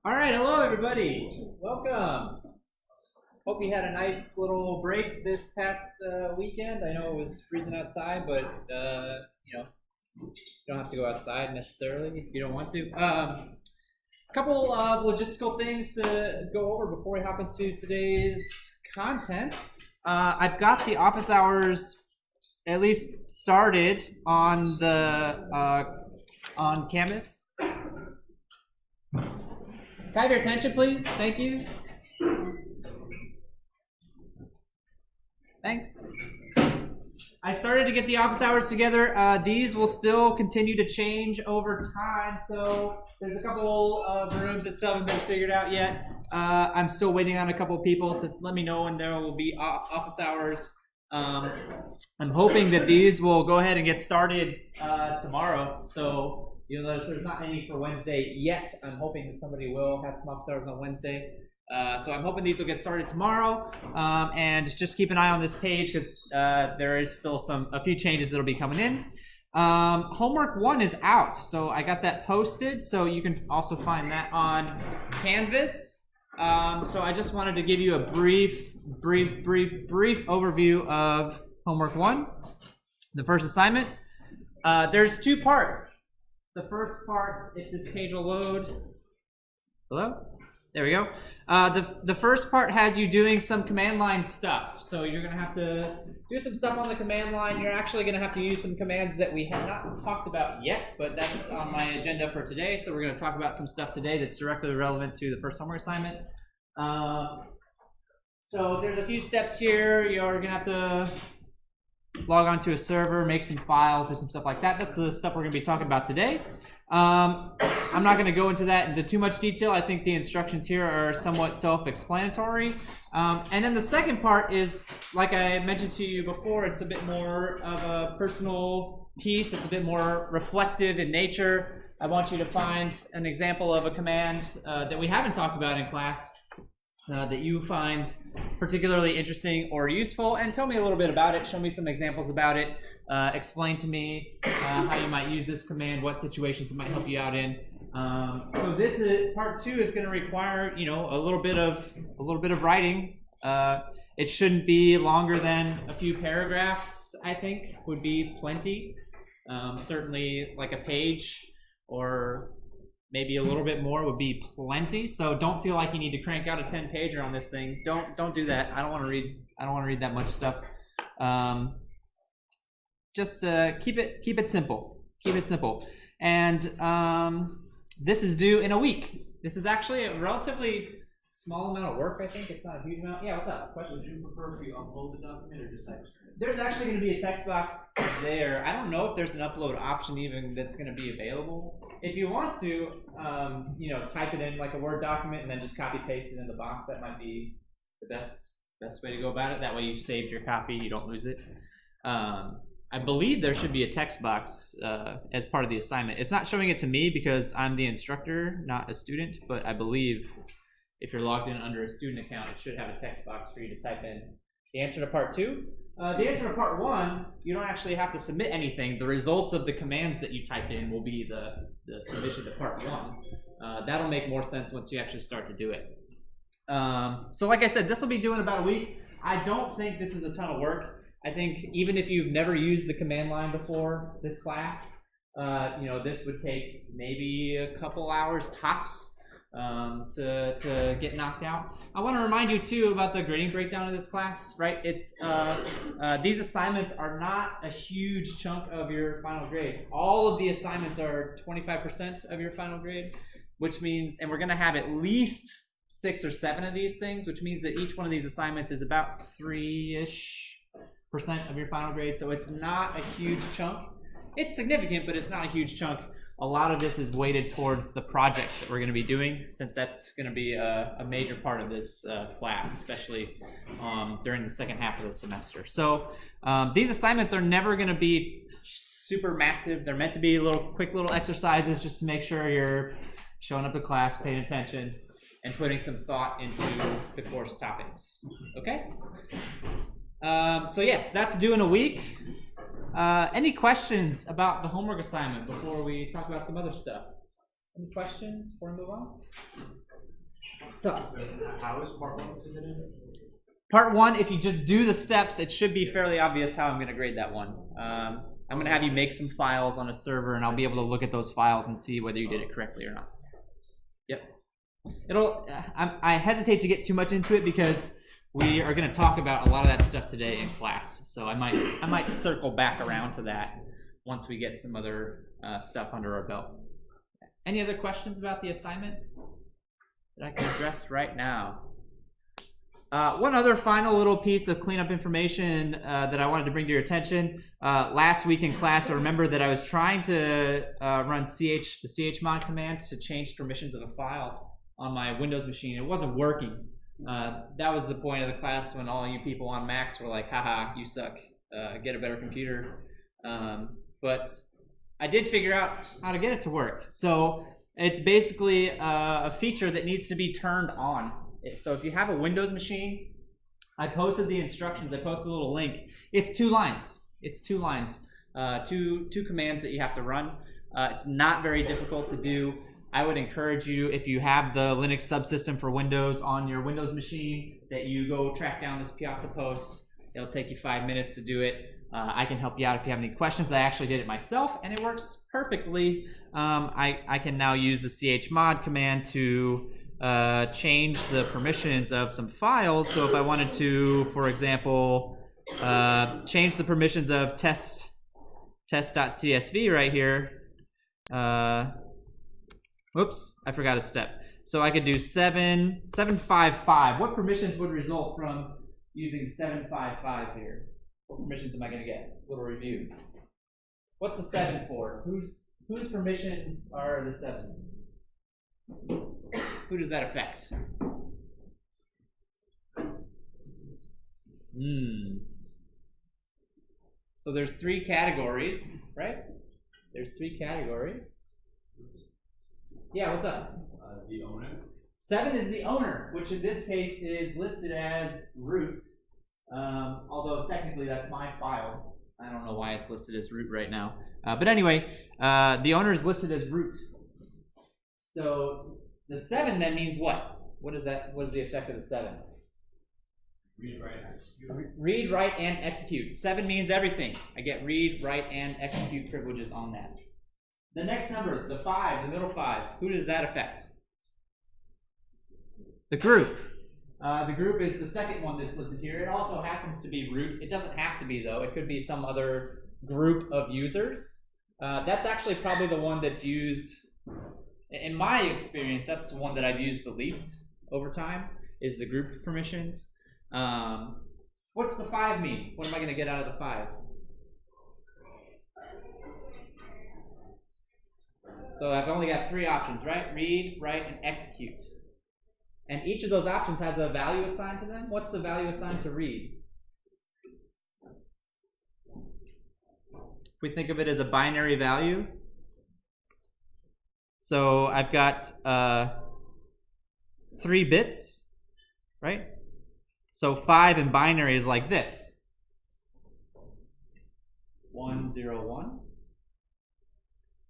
All right, hello everybody. Welcome. Hope you had a nice little break this past weekend. I know it was freezing outside, but you don't have to go outside necessarily if you don't want to. A couple of logistical things to go over before we hop into today's content. I've got the office hours at least started on the on Canvas. Can I have your attention, please? Thank you. Thanks. I started to get the office hours together. These will still continue to change over time, so there's a couple of rooms that still haven't been figured out yet. I'm still waiting on a couple of people to let me know when there will be office hours. I'm hoping that these will go ahead and get started tomorrow, so you'll notice there's not any for Wednesday yet. I'm hoping that somebody will have some office hours on Wednesday. So I'm hoping these will get started tomorrow, and just keep an eye on this page because there is still a few changes that'll be coming in. Homework 1 is out, so I got that posted, so you can also find that on Canvas. So I just wanted to give you a brief overview of Homework 1, the first assignment. There's 2 parts. The first part, if this page will load. Hello? There we go. The first part has you doing some command line stuff. So you're going to have to do some stuff on the command line. You're actually going to have to use some commands that we have not talked about yet, but that's on my agenda for today. So we're going to talk about some stuff today that's directly relevant to the first homework assignment. So there's a few steps here. You're going to have to log on to a server, make some files, or some stuff like that. That's the stuff we're going to be talking about today. I'm not going to go into that into too much detail. I think the instructions here are somewhat self-explanatory. And then the second part is, like I mentioned to you before, it's a bit more of a personal piece. It's a bit more reflective in nature. I want you to find an example of a command that we haven't talked about in class that you find particularly interesting or useful, and tell me a little bit about it. Show me some examples about it. Explain to me how you might use this command, what situations it might help you out in. So this is part 2 is going to require, a little bit of writing. It shouldn't be longer than a few paragraphs. I think would be plenty. Certainly, like a page or maybe a little bit more would be plenty. So don't feel like you need to crank out a 10-pager on this thing. Don't do that. I don't want to read that much stuff. Just keep it simple. Keep it simple. And this is due in a week. This is actually a relatively small amount of work, I think. It's not a huge amount. Yeah, what's up? Question? Would you prefer if you upload the document or just type it? There's actually going to be a text box there. I don't know if there's an upload option even that's going to be available. If you want to, type it in like a Word document and then just copy paste it in the box. That might be the best way to go about it. That way you've saved your copy, you don't lose it. I believe there should be a text box as part of the assignment. It's not showing it to me because I'm the instructor, not a student, but I believe if you're logged in under a student account, it should have a text box for you to type in the answer to part 2. The answer to part 1, you don't actually have to submit anything. The results of the commands that you type in will be the submission to part 1. That'll make more sense once you actually start to do it. So like I said, this will be due in about a week. I don't think this is a ton of work. I think even if you've never used the command line before this class, this would take maybe a couple hours tops to get knocked out. I want to remind you too about the grading breakdown of this class, right? It's these assignments are not a huge chunk of your final grade. All of the assignments are 25% of your final grade, which means, and we're going to have at least 6 or 7 of these things, which means that each one of these assignments is about 3-ish% of your final grade. So it's not a huge chunk. It's significant, but it's not a huge chunk. A lot of this is weighted towards the project that we're going to be doing, since that's going to be a major part of this class, especially during the second half of the semester. So these assignments are never going to be super massive. They're meant to be quick little exercises just to make sure you're showing up to class, paying attention, and putting some thought into the course topics. Okay? So yes, that's due in a week. Any questions about the homework assignment before we talk about some other stuff? Any questions before we move on? So how is part 1 submitted? Part 1, if you just do the steps, it should be fairly obvious how I'm going to grade that one. I'm going to have you make some files on a server, and I'll be able to look at those files and see whether you did it correctly or not. Yep. I hesitate to get too much into it because we are going to talk about a lot of that stuff today in class. So I might circle back around to that once we get some other stuff under our belt. Any other questions about the assignment that I can address right now? One other final little piece of cleanup information that I wanted to bring to your attention. Last week in class, I remember that I was trying to run the chmod command to change permissions of a file on my Windows machine. It wasn't working. That was the point of the class when all you people on Macs were like, haha, you suck, get a better computer. But I did figure out how to get it to work. So it's basically a feature that needs to be turned on. So if you have a Windows machine, I posted the instructions. I posted a little link. It's 2 lines. It's 2 lines, two commands that you have to run. It's not very difficult to do. I would encourage you, if you have the Linux subsystem for Windows on your Windows machine, that you go track down this Piazza post. It'll take you 5 minutes to do it. I can help you out if you have any questions. I actually did it myself, and it works perfectly. I can now use the chmod command to change the permissions of some files. So if I wanted to, for example, change the permissions of test.csv right here. Oops, I forgot a step. So I could do 755. What permissions would result from using 755 here? What permissions am I going to get? A little review. What's the 7 for? Whose permissions are the 7? Who does that affect? So there's 3 categories, right? There's 3 categories. Yeah, what's up? The owner. 7 is the owner, which in this case is listed as root. Although technically that's my file. I don't know why it's listed as root right now. But anyway, the owner is listed as root. So the 7 then means what? What is that? What is the effect of the 7? Read, write, execute. Read, write, and execute. 7 means everything. I get read, write, and execute privileges on that. The next number, the 5, the middle 5, who does that affect? The group. The group is the second one that's listed here. It also happens to be root. It doesn't have to be, though. It could be some other group of users. That's actually probably the one that's used, in my experience, that's the one that I've used the least over time, is the group permissions. What's the 5 mean? What am I going to get out of the 5? So I've only got 3 options, right? Read, write, and execute. And each of those options has a value assigned to them. What's the value assigned to read? If we think of it as a binary value. So I've got 3 bits, right? So 5 in binary is like this. 1, 0, 1.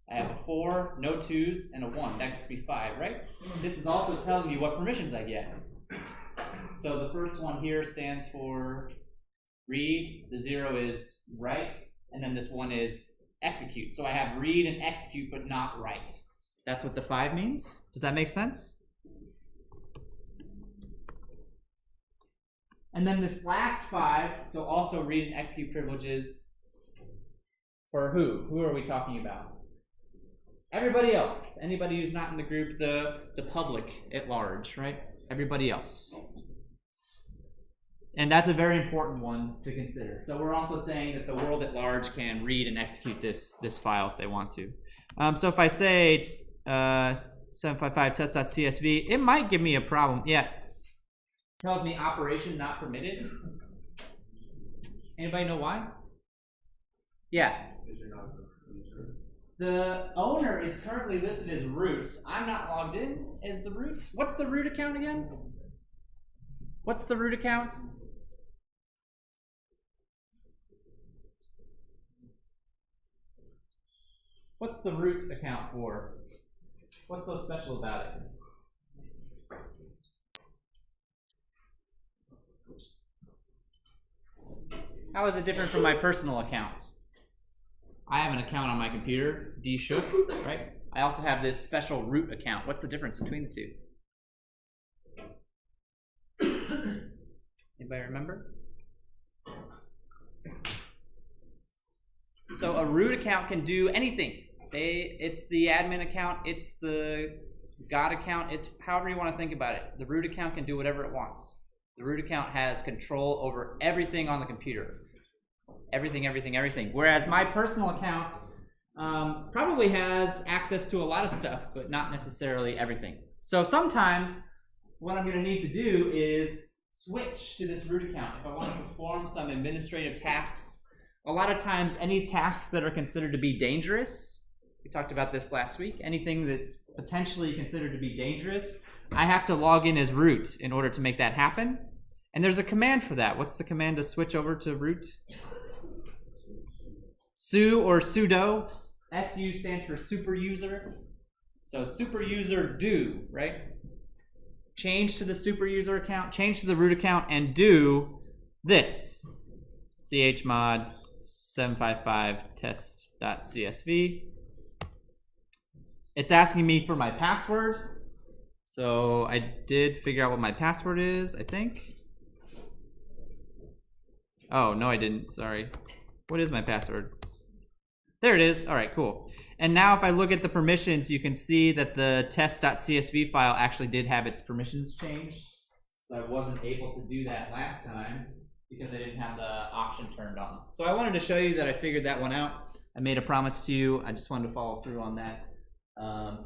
I have a 4, no 2s, and a 1. That gets me 5, right? This is also telling me what permissions I get. So the first one here stands for read, the 0 is write, and then this 1 is execute. So I have read and execute, but not write. That's what the 5 means? Does that make sense? And then this last 5, so also read and execute privileges, for who? Who are we talking about? Everybody else. Anybody who's not in the group, the public at large, right? Everybody else. And that's a very important one to consider. So we're also saying that the world at large can read and execute this file if they want to. So if I say 755 test.csv, it might give me a problem. Yeah. It tells me operation not permitted. Anybody know why? Yeah. The owner is currently listed as root. I'm not logged in as the root. What's the root account again? What's the root account? What's the root account for? What's so special about it? How is it different from my personal account? I have an account on my computer, dshook, right? I also have this special root account. What's the difference between the two? Anybody remember? So a root account can do anything. It's the admin account, it's the God account, it's however you want to think about it. The root account can do whatever it wants. The root account has control over everything on the computer. Everything. Whereas my personal account probably has access to a lot of stuff, but not necessarily everything. So sometimes what I'm going to need to do is switch to this root account. If I want to perform some administrative tasks, a lot of times any tasks that are considered to be dangerous, we talked about this last week, anything that's potentially considered to be dangerous, I have to log in as root in order to make that happen. And there's a command for that. What's the command to switch over to root? Su or sudo. SU stands for super user. So super user do, right? Change to the super user account, change to the root account, and do this. chmod 755 test.csv. It's asking me for my password. So I did figure out what my password is, I think. Oh, no, I didn't. Sorry. What is my password? There it is. All right, cool. And now if I look at the permissions, you can see that the test.csv file actually did have its permissions changed. So I wasn't able to do that last time because I didn't have the option turned on. So I wanted to show you that I figured that one out. I made a promise to you. I just wanted to follow through on that.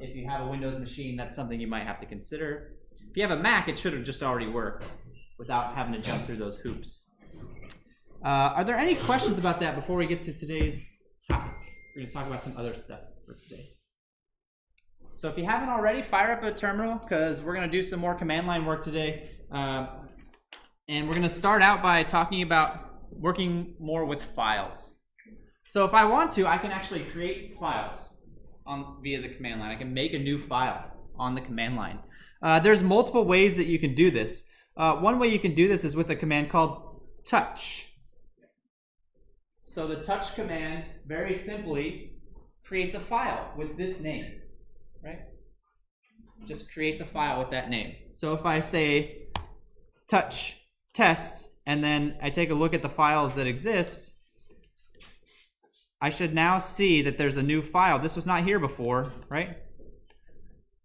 If you have a Windows machine, that's something you might have to consider. If you have a Mac, it should have just already worked without having to jump through those hoops. Are there any questions about that before we get to today's topic? We're going to talk about some other stuff for today. So if you haven't already, fire up a terminal because we're going to do some more command line work today. And we're going to start out by talking about working more with files. So if I want to, I can actually create files via the command line. I can make a new file on the command line. There's multiple ways that you can do this. One way you can do this is with a command called touch. So the touch command, very simply, creates a file with this name, right? Just creates a file with that name. So if I say touch test, and then I take a look at the files that exist, I should now see that there's a new file. This was not here before, right?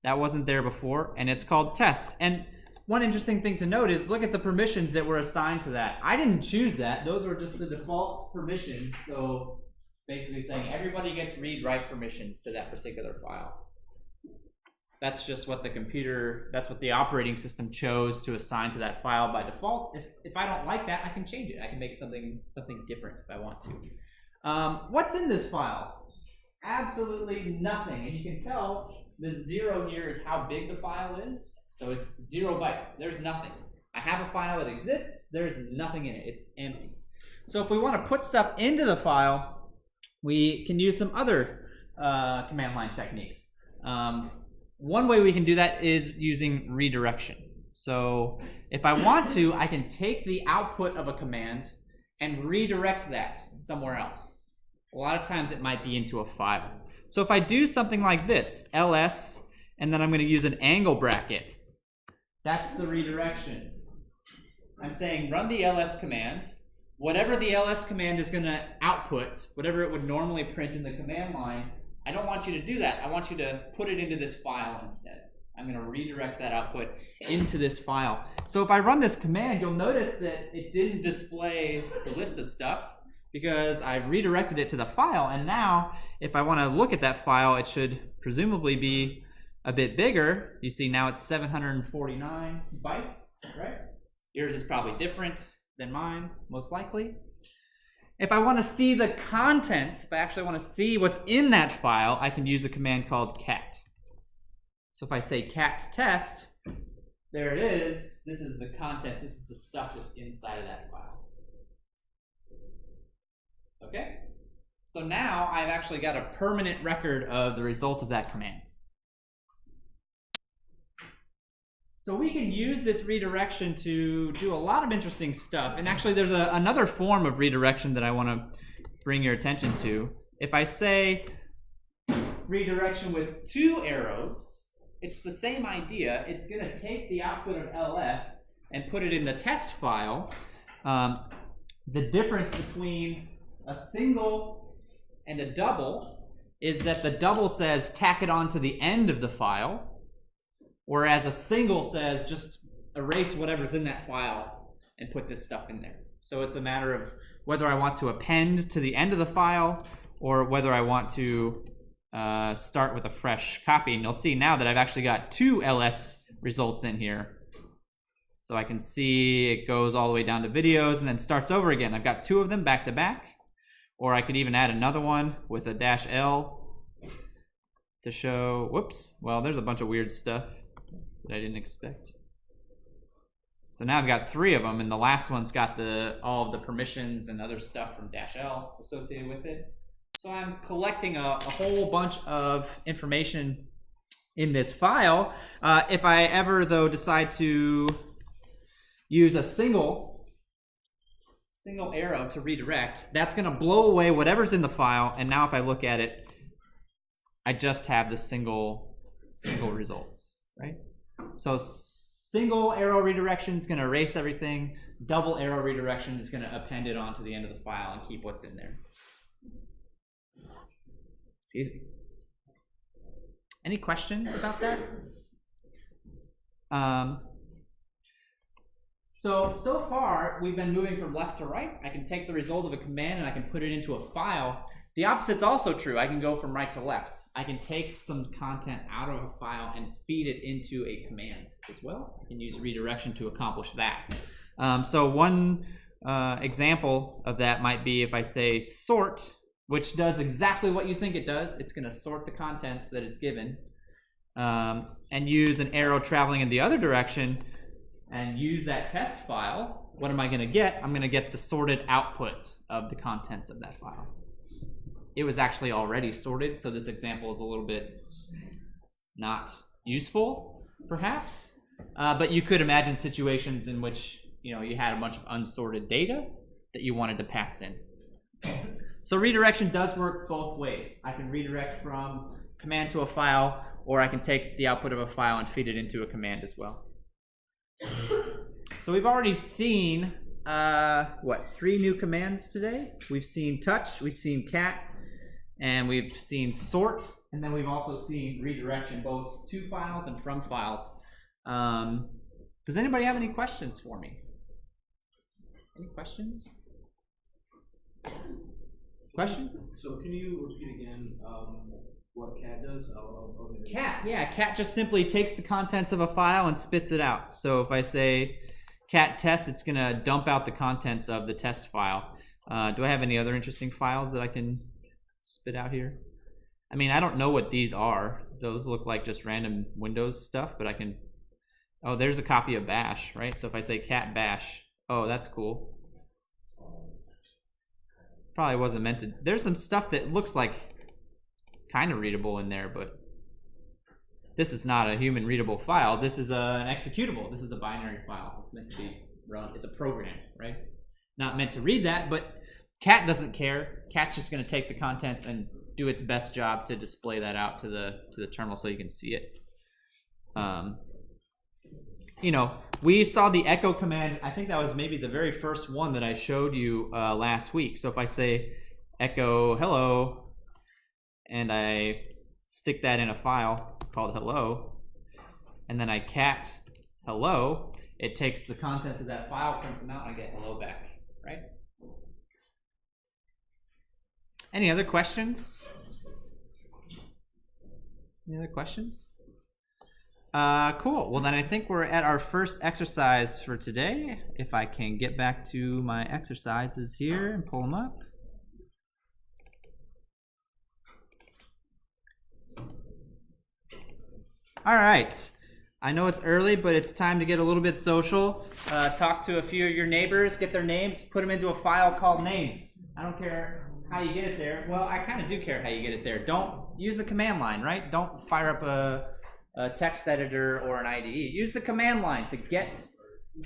That wasn't there before, and it's called test. And one interesting thing to note is look at the permissions that were assigned to that. I didn't choose that. Those were just the default permissions. So basically saying everybody gets read-write permissions to that particular file. That's just what the computer, that's what the operating system chose to assign to that file by default. If I don't like that, I can change it. I can make something different if I want to. What's in this file? Absolutely nothing. And you can tell the 0 here is how big the file is. So it's 0 bytes. There's nothing. I have a file that exists. There's nothing in it. It's empty. So if we want to put stuff into the file, we can use some other command line techniques. One way we can do that is using redirection. So if I want to, I can take the output of a command and redirect that somewhere else. A lot of times it might be into a file. So if I do something like this, ls, and then I'm going to use an angle bracket, that's the redirection. I'm saying run the ls command. Whatever the ls command is going to output, whatever it would normally print in the command line, I don't want you to do that. I want you to put it into this file instead. I'm going to redirect that output into this file. So if I run this command, you'll notice that it didn't display the list of stuff because I redirected it to the file. And now, if I want to look at that file, it should presumably be a bit bigger. You see now it's 749 bytes, right? Yours is probably different than mine, most likely. If I want to see the contents, if I actually want to see what's in that file, I can use a command called cat. So if I say cat test, there it is. This is the contents. This is the stuff that's inside of that file. Okay? So now I've actually got a permanent record of the result of that command. So we can use this redirection to do a lot of interesting stuff. And actually there's another form of redirection that I want to bring your attention to. If I say redirection with 2 arrows, it's the same idea. It's going to take the output of ls and put it in the test file. The difference between a single and a double is that the double says tack it on to the end of the file, whereas a single says just erase whatever's in that file and put this stuff in there. So it's a matter of whether I want to append to the end of the file or whether I want to start with a fresh copy. And you'll see now that I've actually got 2 ls results in here. So I can see it goes all the way down to videos and then starts over again. I've got 2 of them back to back. Or I could even add another one with a -L to show, whoops, well, there's a bunch of weird stuff that I didn't expect. So now I've got 3 of them, and the last one's got all of the permissions and other stuff from -L associated with it. So I'm collecting a whole bunch of information in this file. If I ever, though, decide to use a single arrow to redirect, that's going to blow away whatever's in the file, and now if I look at it, I just have the single results, right? So single arrow redirection is going to erase everything. Double arrow redirection is going to append it onto the end of the file and keep what's in there. Excuse me. Any questions about that? So far, we've been moving from left to right. I can take the result of a command and I can put it into a file. The opposite's also true. I can go from right to left. I can take some content out of a file and feed it into a command as well. I can use redirection to accomplish that. So one example of that might be if I say sort, which does exactly what you think it does. It's going to sort the contents that it's given, and use an arrow traveling in the other direction and use that test file. What am I going to get? I'm going to get the sorted output of the contents of that file. It was actually already sorted, so this example is a little bit not useful, perhaps. But you could imagine situations in which you had a bunch of unsorted data that you wanted to pass in. So redirection does work both ways. I can redirect from command to a file, or I can take the output of a file and feed it into a command as well. So we've already seen, 3 new commands today? We've seen touch, we've seen cat, and we've seen sort, and then we've also seen redirection, both to files and from files. Does anybody have any questions for me? Any questions? Question? So can you repeat again what cat does? Cat just simply takes the contents of a file and spits it out. So if I say cat test, it's going to dump out the contents of the test file. Do I have any other interesting files that I can spit out here? I mean, I don't know what these are. Those look like just random Windows stuff, but I can... Oh, there's a copy of bash, right? So if I say cat bash, oh, that's cool. Probably wasn't meant to... There's some stuff that looks like kind of readable in there, but this is not a human readable file. This is an executable. This is a binary file. It's meant to be run. It's a program, right? Not meant to read that, but cat doesn't care. Cat's just going to take the contents and do its best job to display that out to the terminal so you can see it. We saw the echo command. I think that was maybe the very first one that I showed you last week. So if I say echo hello, and I stick that in a file called hello, and then I cat hello, it takes the contents of that file, prints them out, and I get hello back, right? Any other questions? Any other questions? Cool. Well, then I think we're at our first exercise for today. If I can get back to my exercises here and pull them up. All right. I know it's early, but it's time to get a little bit social. Talk to a few of your neighbors, get their names, put them into a file called names. I don't care how you get it there. Well, I kind of do care how you get it there. Don't use the command line, right? Don't fire up a a text editor or an IDE. Use the command line to get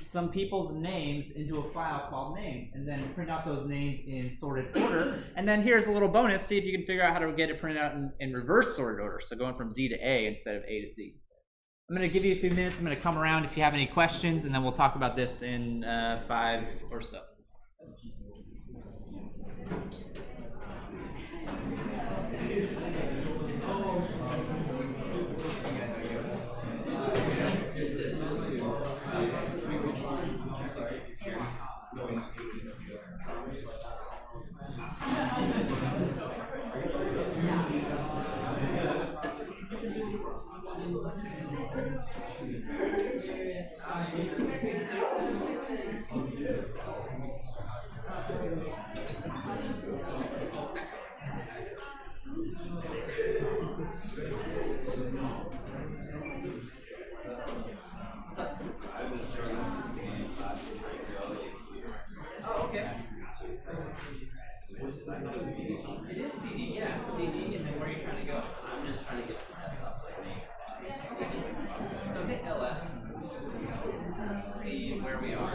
some people's names into a file called names, and then print out those names in sorted order. And then here's a little bonus: see if you can figure out how to get it printed out in reverse sorted order, so going from Z to A instead of A to Z. I'm going to give you a few minutes. I'm going to come around if you have any questions, and then we'll talk about this in 5 or so. Oh, okay. It is CD, yeah. CD, and then where are you trying to go? I'm just trying to get the desktop like me. So hit LS. See where we are.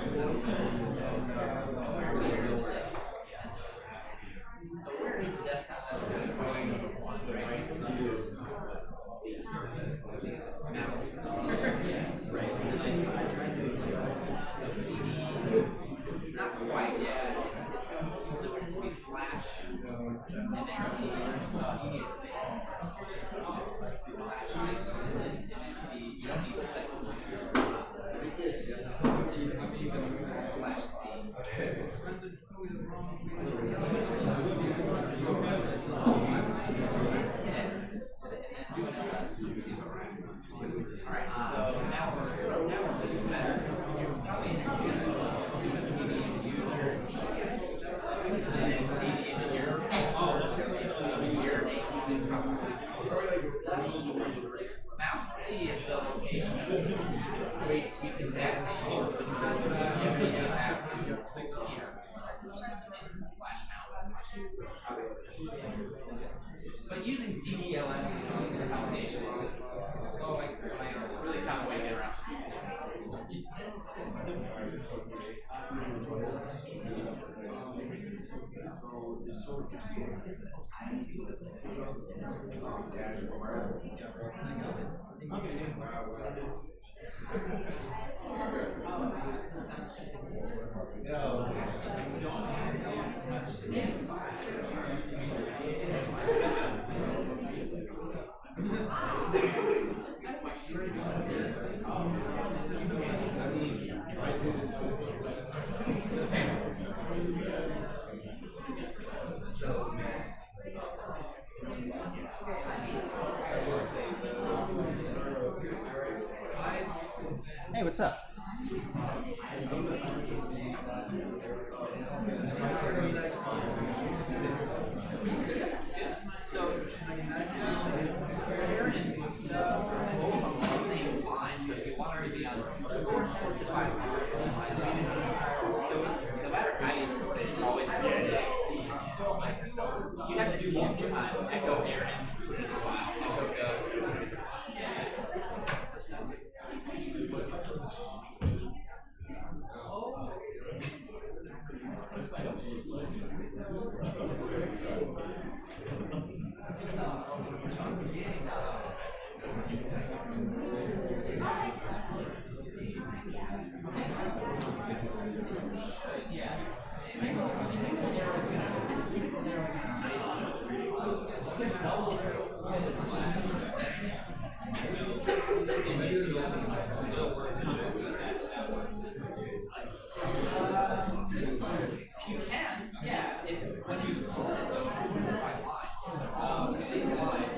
So where is the desktop? That's going number 1, right? Yeah, right. And then I tried to so CD. Not quite yet. It's going to be slash and then T. You need a space. You don't need the second slash C. Alright, so now we're moving better. You're probably in CD users and then CD into your Mount C is the location of the CD. We can actually it's slash mount. But using CDLS for validation is a really common way to get around. Hey, what's up? So, same line, so if you want to be on sorted by line. So no matter how you sort it, it's always the same. So you have to do multiple times. Echo Aaron, echo go. You can, yeah. When you sort it by line, same line.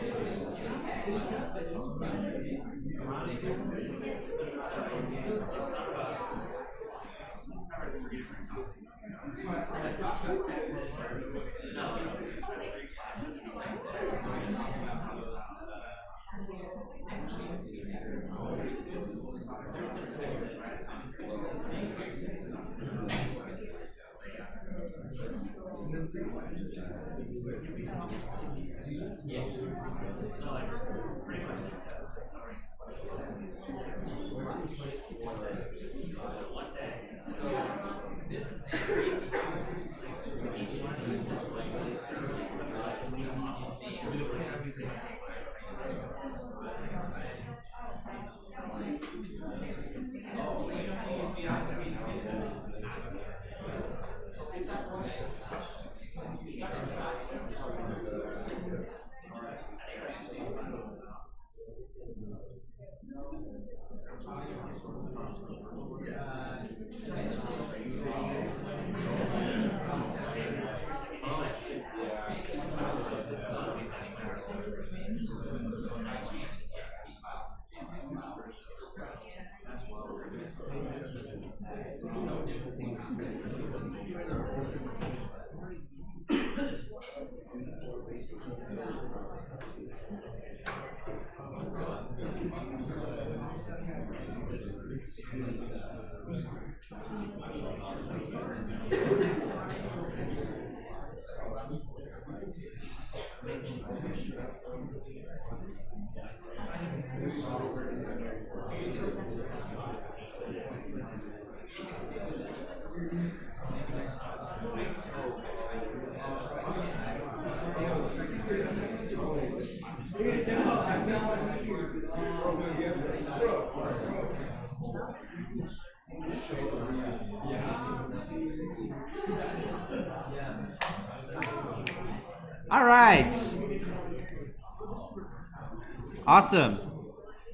All right. Awesome.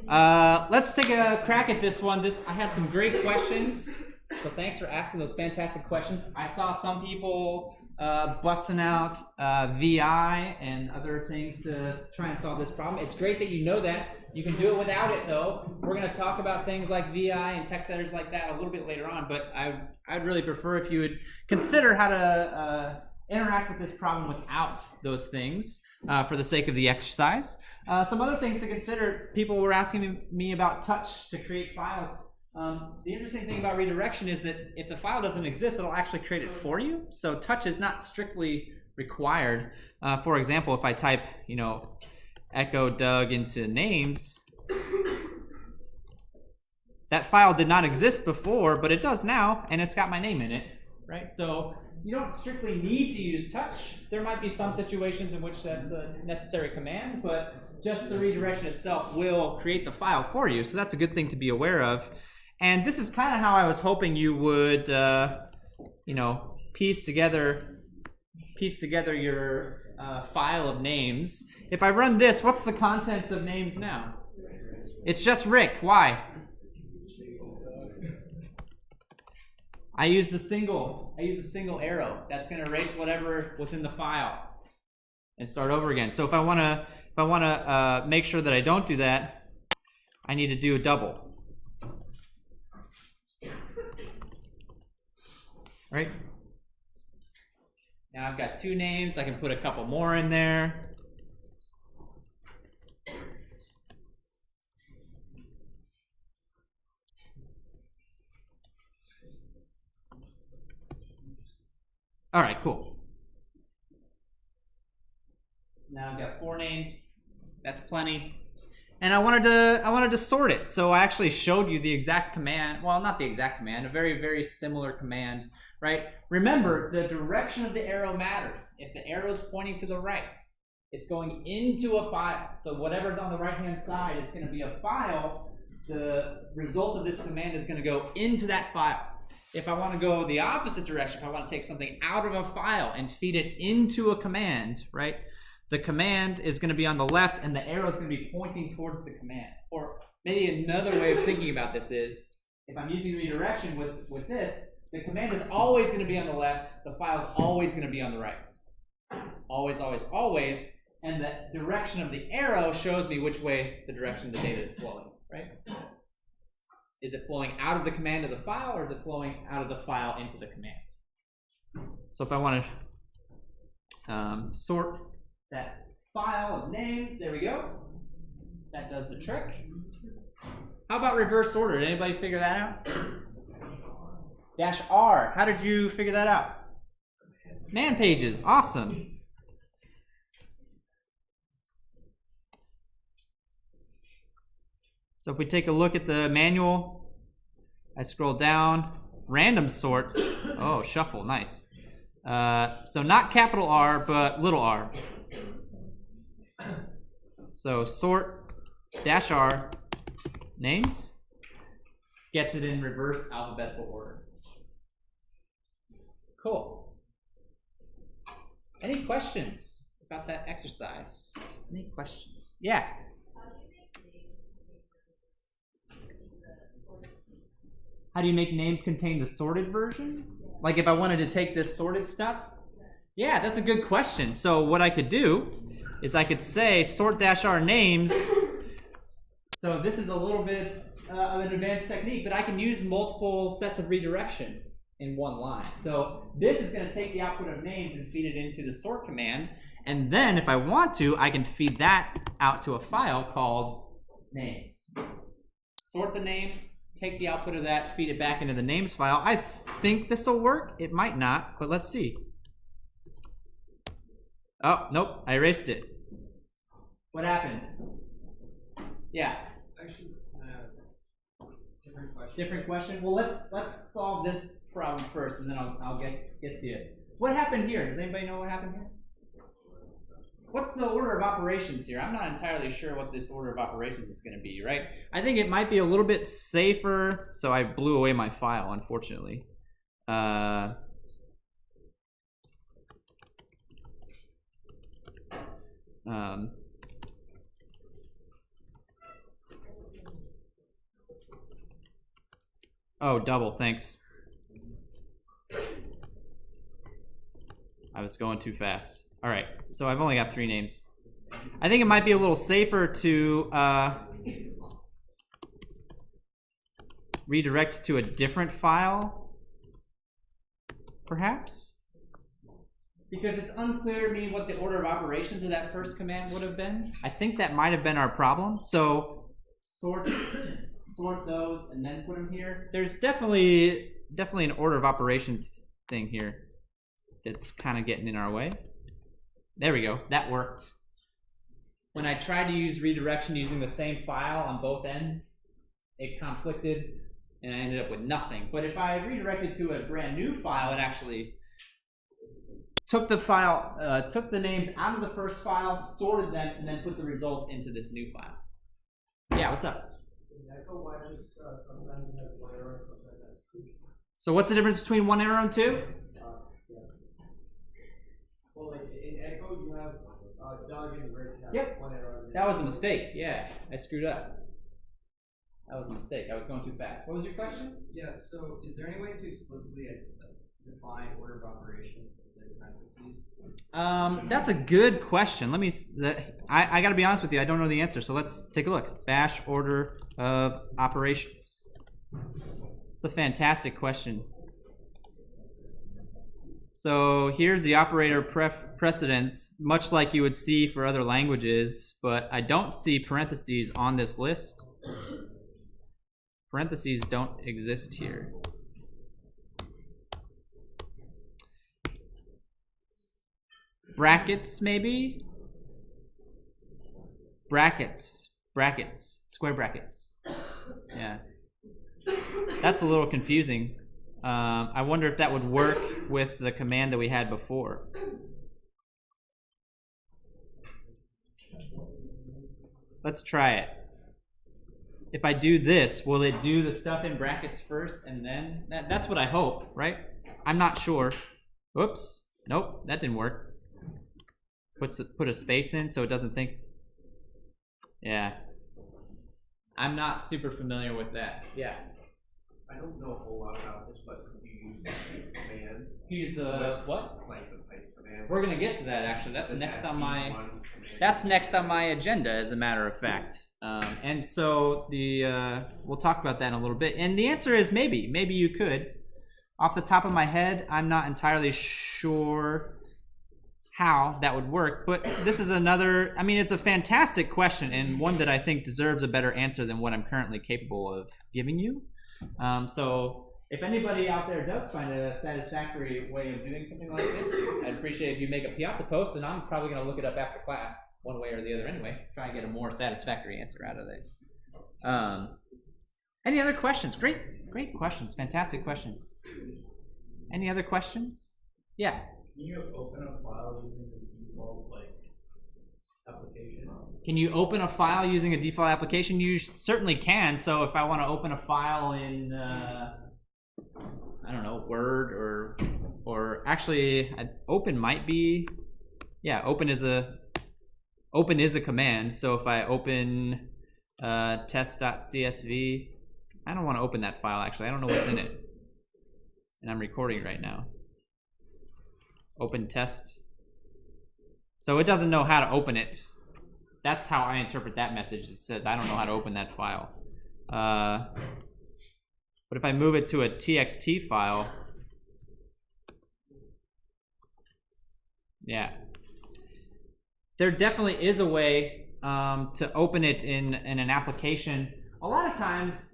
Let's take a crack at this one. I had some great questions, so thanks for asking those fantastic questions. I saw some people busting out VI and other things to try and solve this problem. It's great that you know that. You can do it without it, though. We're going to talk about things like VI and text editors like that a little bit later on, but I'd really prefer if you would consider how to interact with this problem without those things for the sake of the exercise. Some other things to consider, people were asking me about touch to create files. The interesting thing about redirection is that if the file doesn't exist, it'll actually create it for you. So touch is not strictly required. For example, if I type, echo Doug into names, that file did not exist before, but it does now, and it's got my name in it, right? So you don't strictly need to use touch. There might be some situations in which that's a necessary command, but just the redirection itself will create the file for you. So that's a good thing to be aware of. And this is kind of how I was hoping you would, piece together your file of names. If I run this, what's the contents of names now? It's just Rick. Why? I use a single arrow. That's going to erase whatever was in the file and start over again. So if I want to make sure that I don't do that, I need to do a double. Right? Now I've got two names. I can put a couple more in there. All right, cool. So now I've got 4 names. That's plenty. And I wanted to sort it. So I actually showed you the exact command. Well, not the exact command, a very, very similar command, right? Remember, the direction of the arrow matters. If the arrow is pointing to the right, it's going into a file. So whatever's on the right-hand side is going to be a file. The result of this command is going to go into that file. If I want to go the opposite direction, if I want to take something out of a file and feed it into a command, right? The command is going to be on the left and the arrow is going to be pointing towards the command. Or maybe another way of thinking about this is, if I'm using redirection with this, the command is always going to be on the left, the file is always going to be on the right. Always, always, always. And the direction of the arrow shows me which way the direction of the data is flowing, right? Is it flowing out of the command to the file, or is it flowing out of the file into the command? So if I want to sort that file of names, there we go. That does the trick. How about reverse order? Did anybody figure that out? -R. How did you figure that out? Man pages. Awesome. So if we take a look at the manual, I scroll down, random sort. Oh, shuffle, nice. So not capital R, but little r. So sort -R names gets it in reverse alphabetical order. Cool. Any questions about that exercise? Any questions? Yeah. How do you make names contain the sorted version? Like if I wanted to take this sorted stuff? Yeah, that's a good question. So what I could do is I could say sort-r names. So this is a little bit of an advanced technique, but I can use multiple sets of redirection in one line. So this is going to take the output of names and feed it into the sort command. And then if I want to, I can feed that out to a file called names. Sort the names, take the output of that, feed it back into the names file. I think this will work. It might not, but let's see. Oh, nope, I erased it. What happened? Yeah. Actually, different question. Different question. Well, let's solve this problem first, and then I'll get to it. What happened here? Does anybody know what happened here? What's the order of operations here? I'm not entirely sure what this order of operations is going to be, right? I think it might be a little bit safer. So I blew away my file, unfortunately. Oh, double, thanks. I was going too fast. All right, so I've only got 3 names. I think it might be a little safer to redirect to a different file, perhaps? Because it's unclear to me what the order of operations of that first command would have been. I think that might have been our problem. So sort those and then put them here. There's definitely an order of operations thing here that's kind of getting in our way. There we go, that worked. When I tried to use redirection using the same file on both ends, it conflicted and I ended up with nothing. But if I redirected to a brand new file, it actually took the file, took the names out of the first file, sorted them, and then put the results into this new file. Yeah, what's up? So what's the difference between 1 arrow and 2? Well, like in Echo, you have Doug and Rick have Yep. 1 arrow. That was a mistake. Yeah, I screwed up. That was a mistake. I was going too fast. What was your question? Yeah. So, is there any way to explicitly define order of operations in parentheses? That's a good question. Let me. I got to be honest with you. I don't know the answer. So let's take a look. Bash order of operations. It's a fantastic question. So here's the operator precedence, much like you would see for other languages, but I don't see parentheses on this list. Parentheses don't exist here. Brackets, maybe? Brackets, square brackets. Yeah. That's a little confusing. I wonder if that would work with the command that we had before. Let's try it. If I do this, will it do the stuff in brackets first and then? That's what I hope, right? I'm not sure. Oops. Nope, that didn't work. Put a space in so it doesn't think. Yeah. I'm not super familiar with that. Yeah. I don't know a whole lot about this, but could you use the pipe command? Use the what? Like the pipe command. We're gonna get to that actually. That's Does next that on be my. one command? That's next on my agenda, as a matter of fact. And so we'll talk about that in a little bit. And the answer is maybe. Maybe you could. Off the top of my head, I'm not entirely sure how that would work. But this is another. I mean, it's a fantastic question and one that I think deserves a better answer than what I'm currently capable of giving you. So if anybody out there does find a satisfactory way of doing something like this, I'd appreciate if you make a Piazza post, and I'm probably going to look it up after class, one way or the other anyway, try and get a more satisfactory answer out of this. Any other questions? Great questions, fantastic questions. Any other questions? Yeah. Can you open a file using the default application? Can you open a file using a default application? You certainly can. So if I want to open a file in, I don't know, Word or actually, open might be, yeah, open is a command. So if I open test.csv, I don't want to open that file, actually. I don't know what's in it. And I'm recording right now. Open test. So it doesn't know how to open it. That's how I interpret that message. It says, I don't know how to open that file. But if I move it to a TXT file, yeah. There definitely is a way to open it in an application. A lot of times,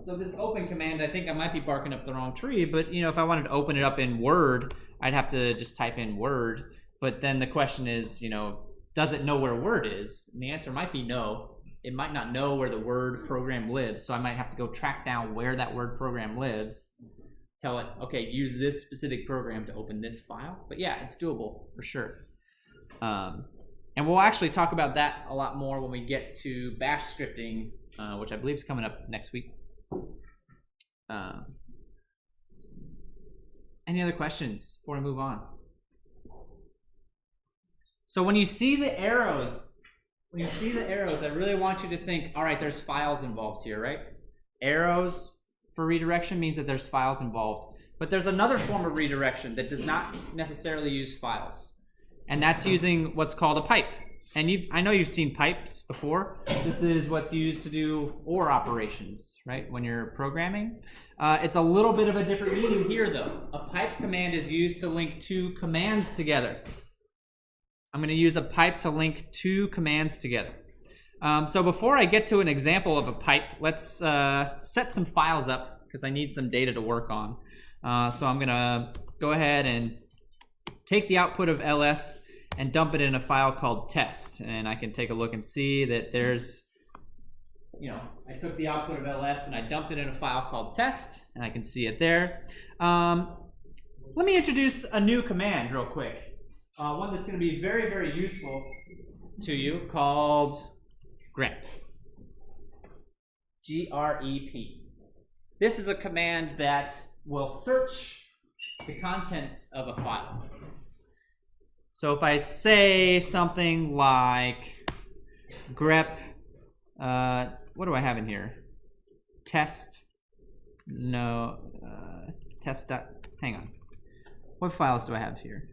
so this open command, I think I might be barking up the wrong tree, but if I wanted to open it up in Word, I'd have to just type in Word. But then the question is, does it know where Word is? And the answer might be no. It might not know where the Word program lives, so I might have to go track down where that Word program lives, tell it, okay, use this specific program to open this file. But yeah, it's doable for sure. And we'll actually talk about that a lot more when we get to bash scripting, which I believe is coming up next week. Any other questions before we move on? So when you see the arrows, I really want you to think, all right, there's files involved here, right? Arrows for redirection means that there's files involved. But there's another form of redirection that does not necessarily use files. And that's using what's called a pipe. And I know you've seen pipes before. This is what's used to do OR operations, right, when you're programming. It's a little bit of a different meaning here, though. A pipe command is used to link two commands together. I'm going to use a pipe to link two commands together. So before I get to an example of a pipe, let's set some files up because I need some data to work on. So I'm going to go ahead and take the output of ls and dump it in a file called test. And I can take a look and see that there's, I took the output of ls and I dumped it in a file called test, and I can see it there. Let me introduce a new command real quick. One that's going to be very, very useful to you called grep. G-R-E-P. This is a command that will search the contents of a file. So if I say something like grep, what do I have in here? Test, no, test. Hang on. What files do I have here?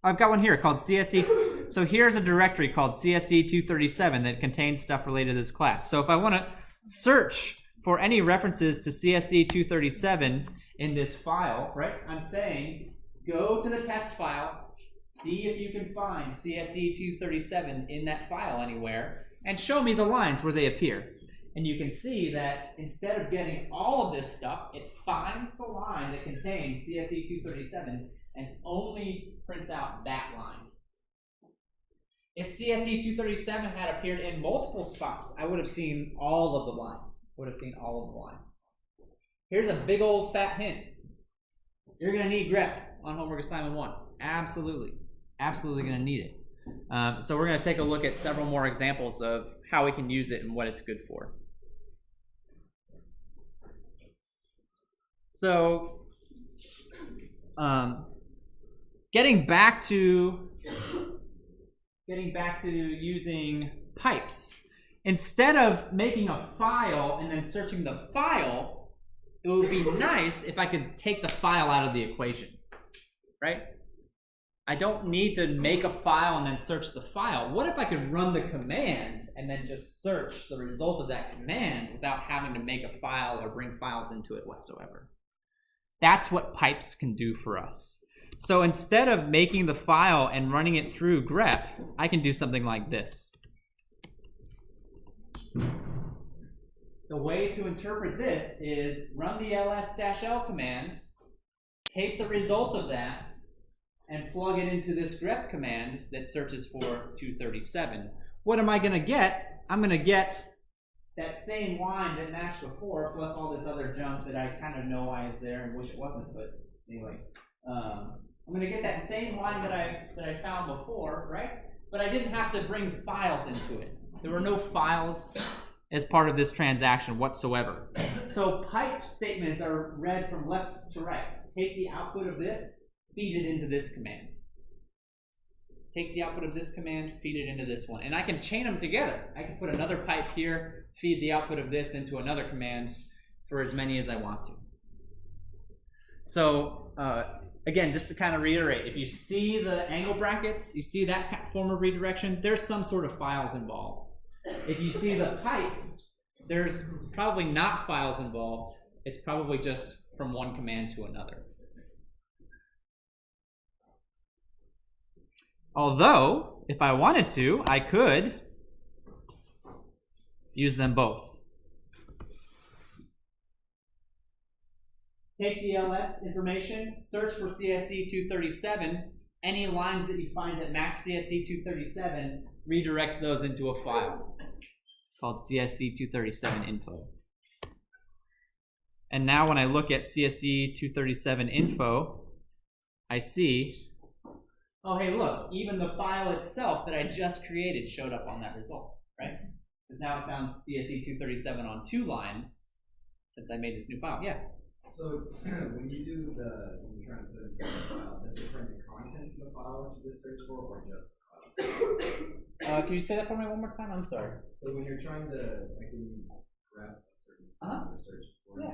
I've got one here called CSE. So here's a directory called CSE237 that contains stuff related to this class. So if I want to search for any references to CSE237 in this file, right, I'm saying go to the test file, see if you can find CSE237 in that file anywhere, and show me the lines where they appear. And you can see that instead of getting all of this stuff, it finds the line that contains CSE237 and only prints out that line. If CSE237 had appeared in multiple spots, I would have seen all of the lines. Here's a big old fat hint. You're going to need grep on homework assignment 1. Absolutely going to need it. So we're going to take a look at several more examples of how we can use it and what it's good for. So getting back to using pipes, instead of making a file and then searching the file, it would be nice if I could take the file out of the equation, right? I don't need to make a file and then search the file. What if I could run the command and then just search the result of that command without having to make a file or bring files into it whatsoever? That's what pipes can do for us. So instead of making the file and running it through grep, I can do something like this. The way to interpret this is run the ls-l command, take the result of that, and plug it into this grep command that searches for 237. What am I going to get? I'm going to get that same line that matched before, plus all this other junk that I kind of know why it's there and wish it wasn't, but anyway. I'm going to get that same line that I found before, right? But I didn't have to bring files into it. There were no files as part of this transaction whatsoever. So pipe statements are read from left to right. Take the output of this, feed it into this command. Take the output of this command, feed it into this one. And I can chain them together. I can put another pipe here, feed the output of this into another command, for as many as I want to. So again, just to kind of reiterate, if you see the angle brackets, you see that form of redirection, there's some sort of files involved. If you see the pipe, there's probably not files involved. It's probably just from one command to another. Although, if I wanted to, I could use them both. Take the LS information, search for CSE237. Any lines that you find that match CSE237, redirect those into a file called CSE237 info. And now when I look at CSE237 info, I see, oh hey look, even the file itself that I just created showed up on that result, right? Because now I found CSE237 on 2 lines since I made this new file. Yeah? So when you do when you're trying to put it into a file, does it print the contents of the file that you just searched for, or just the file? Can you say that for me one more time? I'm sorry. So when you're trying to, like, when you grab a certain file or search for it and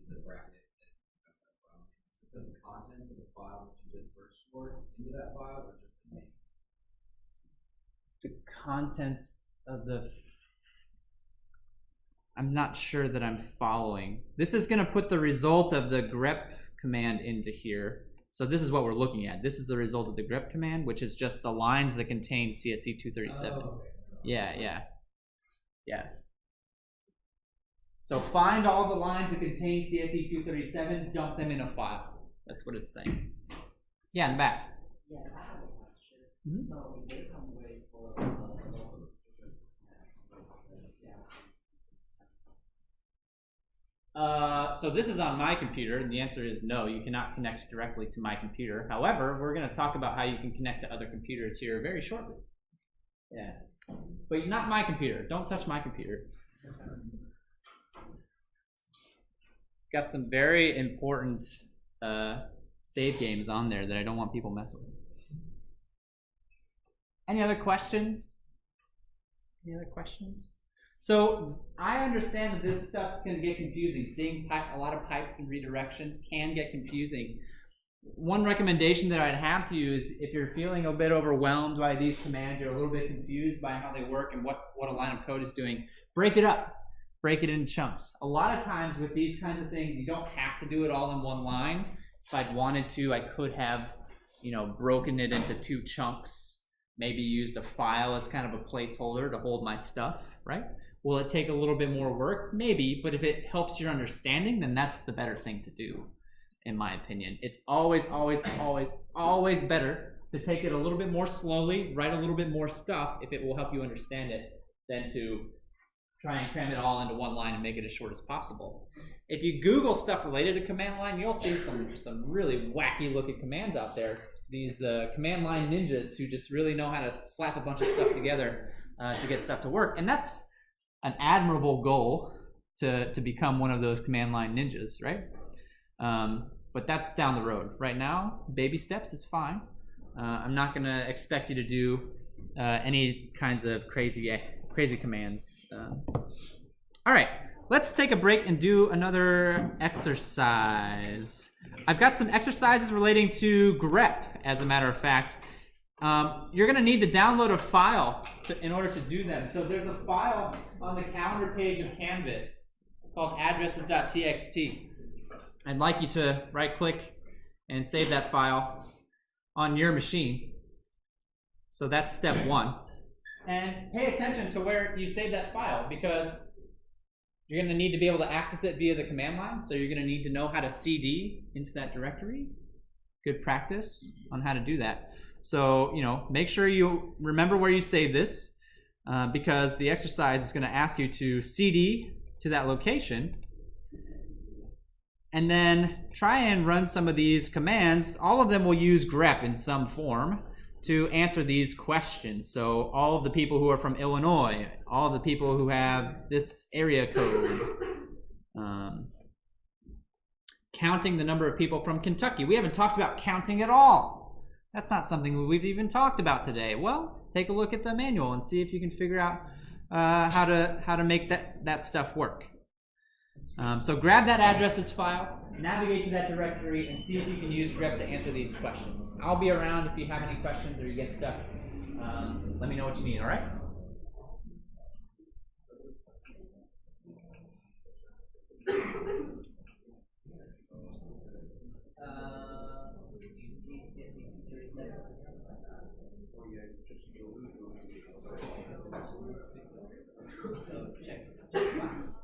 the bracket, put the contents of the file that you just searched for into that file, or just the name? The contents of the... I'm not sure that I'm following. This is going to put the result of the grep command into here. So this is what we're looking at. This is the result of the grep command, which is just the lines that contain CSE237. Oh, okay. Yeah. So find all the lines that contain CSE237, dump them in a file. That's what it's saying. Yeah, in the back. Yeah, I have a question. Mm-hmm. So there's some way for so this is on my computer, and the answer is no, you cannot connect directly to my computer. However, we're going to talk about how you can connect to other computers here very shortly. Yeah, but not my computer. Don't touch my computer. Got some very important save games on there that I don't want people messing with. Any other questions? Any other questions? So I understand that this stuff can get confusing. Seeing a lot of pipes and redirections can get confusing. One recommendation that I'd have to you is if you're feeling a bit overwhelmed by these commands, you're a little bit confused by how they work and what a line of code is doing, break it up. Break it into chunks. A lot of times with these kinds of things, you don't have to do it all in one line. If I'd wanted to, I could have, broken it into 2 chunks, maybe used a file as kind of a placeholder to hold my stuff, right? Will it take a little bit more work? Maybe, but if it helps your understanding, then that's the better thing to do, in my opinion. It's always better to take it a little bit more slowly, write a little bit more stuff if it will help you understand it, than to try and cram it all into one line and make it as short as possible. If you Google stuff related to command line, you'll see some really wacky looking commands out there. These command line ninjas who just really know how to slap a bunch of stuff together to get stuff to work. And that's an admirable goal to become one of those command line ninjas, right? But that's down the road. Right now, baby steps is fine. I'm not going to expect you to do any kinds of crazy commands. All right, let's take a break and do another exercise. I've got some exercises relating to grep, as a matter of fact. You're going to need to download a file in order to do them. So there's a file on the calendar page of Canvas called addresses.txt. I'd like you to right-click and save that file on your machine. So that's step 1. And pay attention to where you save that file, because you're going to need to be able to access it via the command line. So you're going to need to know how to cd into that directory. Good practice on how to do that. So, make sure you remember where you save this, because the exercise is going to ask you to cd to that location. And then try and run some of these commands. All of them will use grep in some form to answer these questions. So all of the people who are from Illinois, all of the people who have this area code, counting the number of people from Kentucky. We haven't talked about counting at all. That's not something we've even talked about today. Well, take a look at the manual and see if you can figure out how to make that stuff work. So grab that addresses file, navigate to that directory, and see if you can use grep to answer these questions. I'll be around if you have any questions or you get stuck. Let me know what you need, all right? Do you see CSE237? So check the box.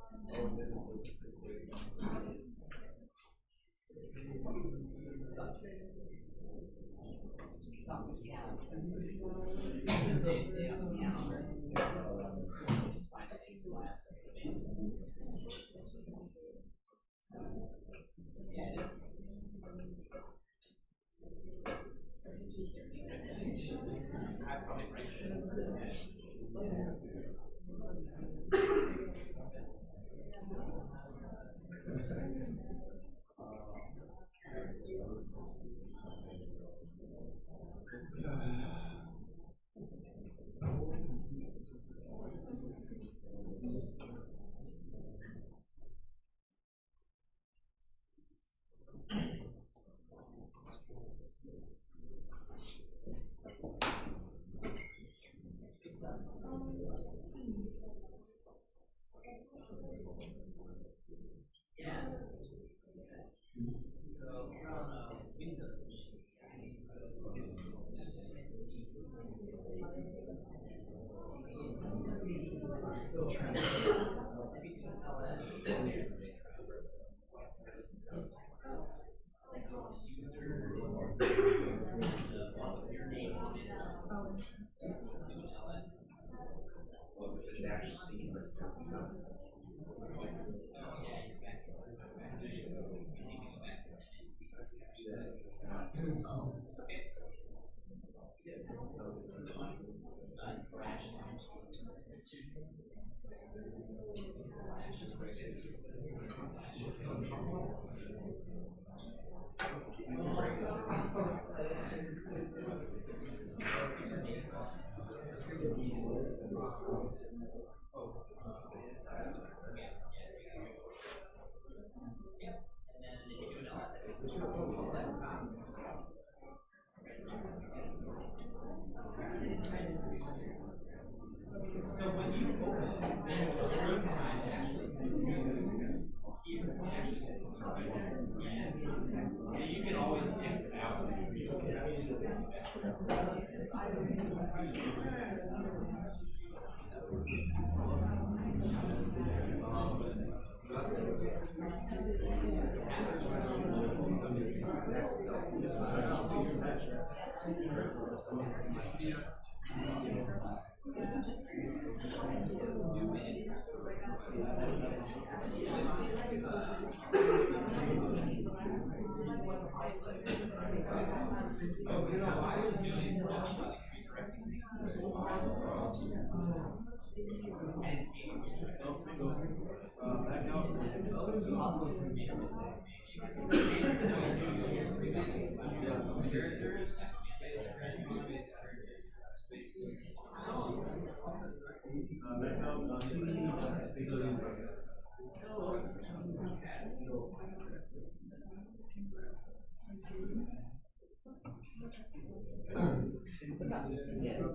Yeah, so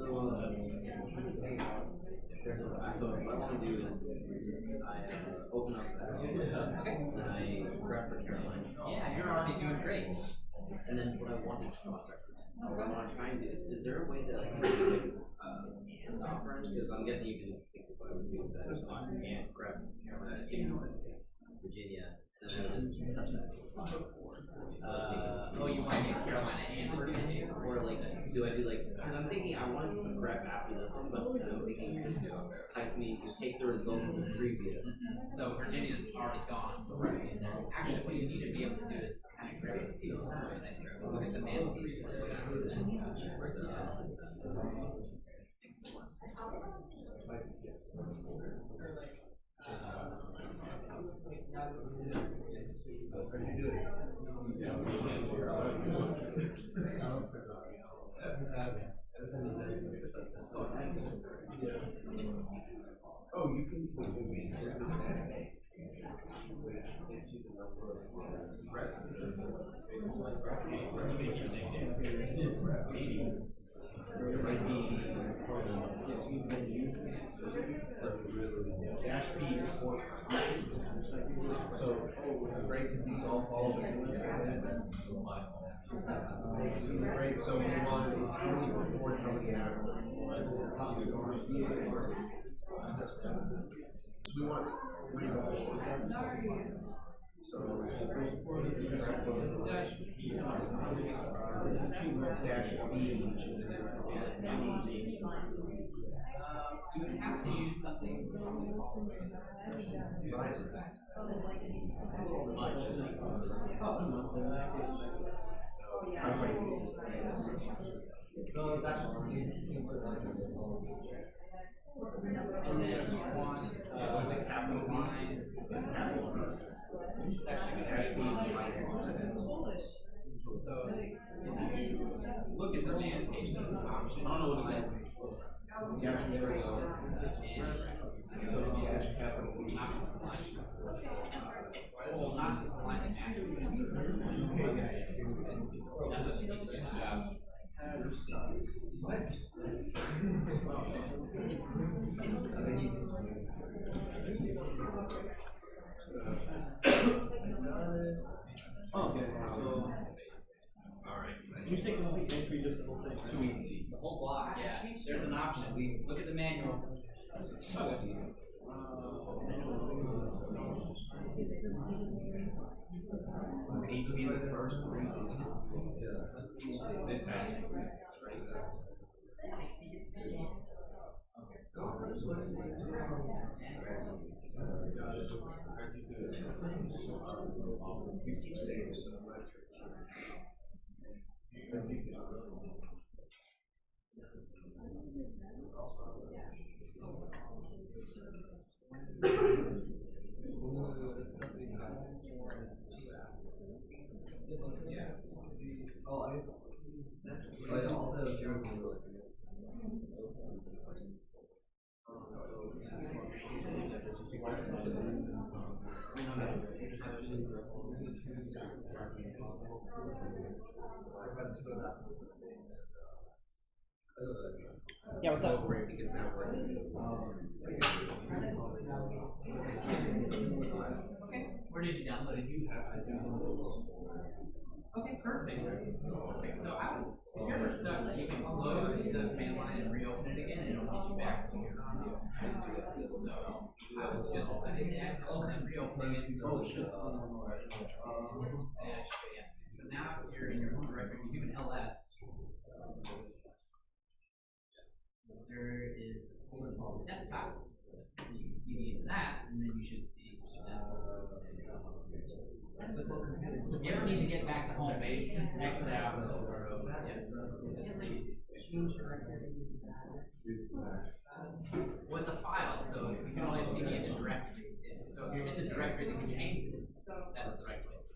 so what I want to do is I open up that and I grab for Caroline. Yeah, you're already doing great. And then what I want to try and do is there a way that I can use like operand? Because I'm guessing you can think of what I would do with that. So I can grab Carolina, Virginia, and then I would just touch that. Oh, you want to get Carolina and Virginia? Or like, do I do like? Because I'm thinking I want to grab after this one, but then I'm thinking since I need to take the result of the previous. So Virginia's already gone. So right. Actually, what you need to be able to do is kind of grab the field and then look at the man. Oh, you can. Dash P is for so great because these all follow the same. Great, so we want how many before coming out? So we want three bubbles. So dash P, dash B. You would have to use something Right. So that's what we use. And then you want the capital lines, capital lines. It's actually going to be so if you look at the man page, there's an option. I don't know what it is. Yeah, there we go. So dash capital not just the line. Well, not just the line that matches. That's what you do. Good job. Okay, so Alright. you say complete entry, just the whole thing. Too easy. The whole block, yeah. There's an option. We look at the manual. Need to be the first three digits. This has to be right. You keep saying it. Oh, I guess. But all the Yeah, what's up? Okay, where did you download it? You have it. Okay, perfect. So I would, if you're ever stuck, you can close the command line and reopen it again, and it'll get you back to your audio. So I was just closing and reopening it. Oh, shit. Yeah. So now you're in your home directory. You do an LS. There is a folder called desktop. So you can see into that, and then you should see. So if you ever need to get back to home base, just exit out and start over. Well, it's a file, so you can only see the directories. So if it's a directory that contains it, that's the right place.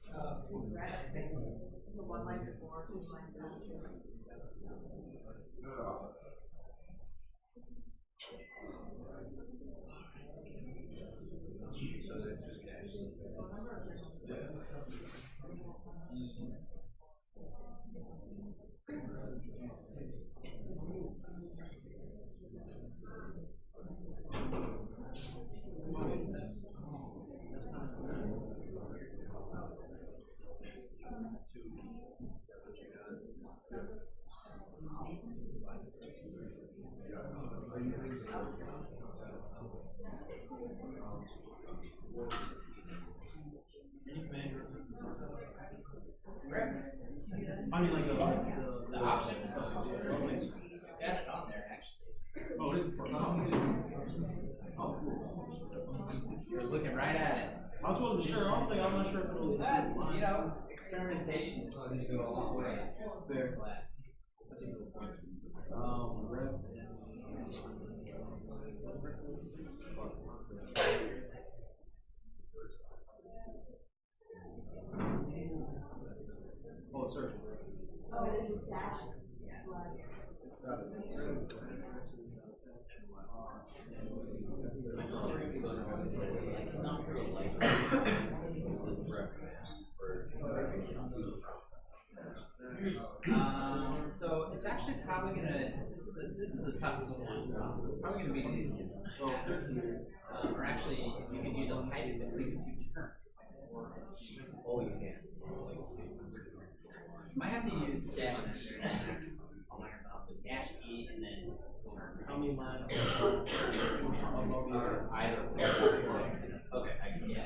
So 1 line before, 2 lines after. I mean, like the option. Got it on there actually. Oh, it is for oh, cool. You're looking right at it. I was wasn't sure. I'm not sure if it'll. That, you know, experimentation is going to go a long way. Fair. Class. That's a good point. Rep and oh, search. Oh, it is dash. It's not really like So it's actually probably gonna. This is the toughest one. It's probably gonna be or actually, you could use a hyphen between the two terms. Oh, you can. Might have to use dash E. So dash E and then. How many lines? Either. Okay. Yeah.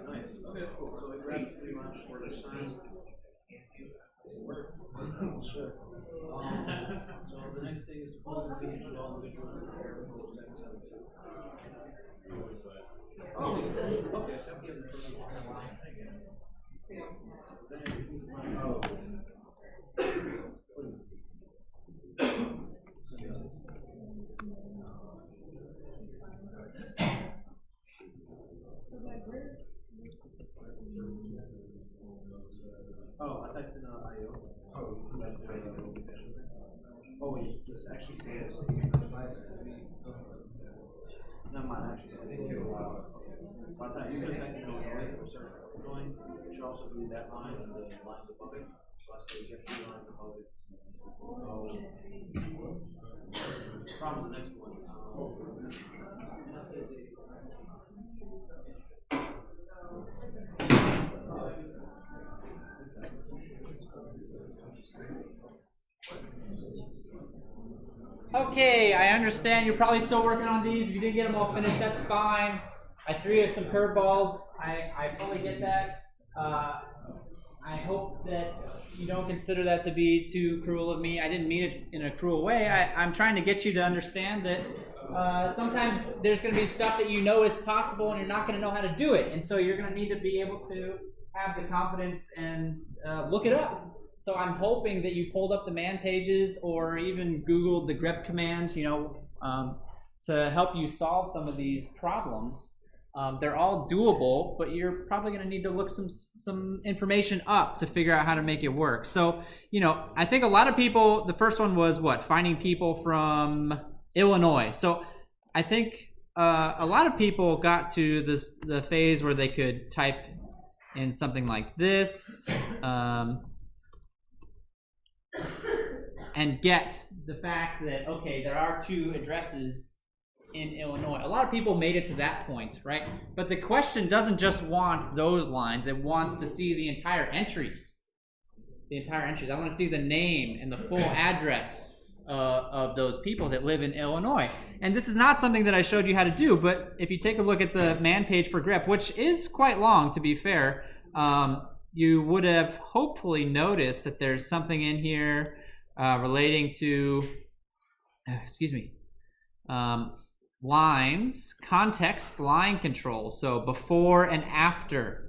Nice. Okay, cool. So I grabbed 3 lines for the sign. Sure. So the next thing is to pull the page with all the visual prepare for 772. Oh, okay. So we have the first line. Oh, I typed in IO. Oh, that's the IO. Oh, wait, does it actually say it? Not mine, actually. It took a while. By the time you can type in Illinois, the search for Illinois, you should also read that line and the lines above it. So I say you have 2 lines above it. Oh. Probably the next one. Okay, I understand you're probably still working on these. If you didn't get them all finished, that's fine. I threw you some curveballs. I fully get that. I hope that you don't consider that to be too cruel of me. I didn't mean it in a cruel way. I'm trying to get you to understand that sometimes there's going to be stuff that you know is possible and you're not going to know how to do it. And so you're going to need to be able to have the confidence and look it up. So I'm hoping that you pulled up the man pages or even Googled the grep command, to help you solve some of these problems. They're all doable, but you're probably going to need to look some information up to figure out how to make it work. So, I think a lot of people, the first one was finding people from Illinois. So I think a lot of people got to the phase where they could type in something like this, and get the fact that, okay, there are 2 addresses in Illinois. A lot of people made it to that point, right? But the question doesn't just want those lines. It wants to see the entire entries. I want to see the name and the full address of those people that live in Illinois. And this is not something that I showed you how to do, but if you take a look at the man page for grep, which is quite long, to be fair, you would have hopefully noticed that there's something in here relating to, lines, context line control. So before and after.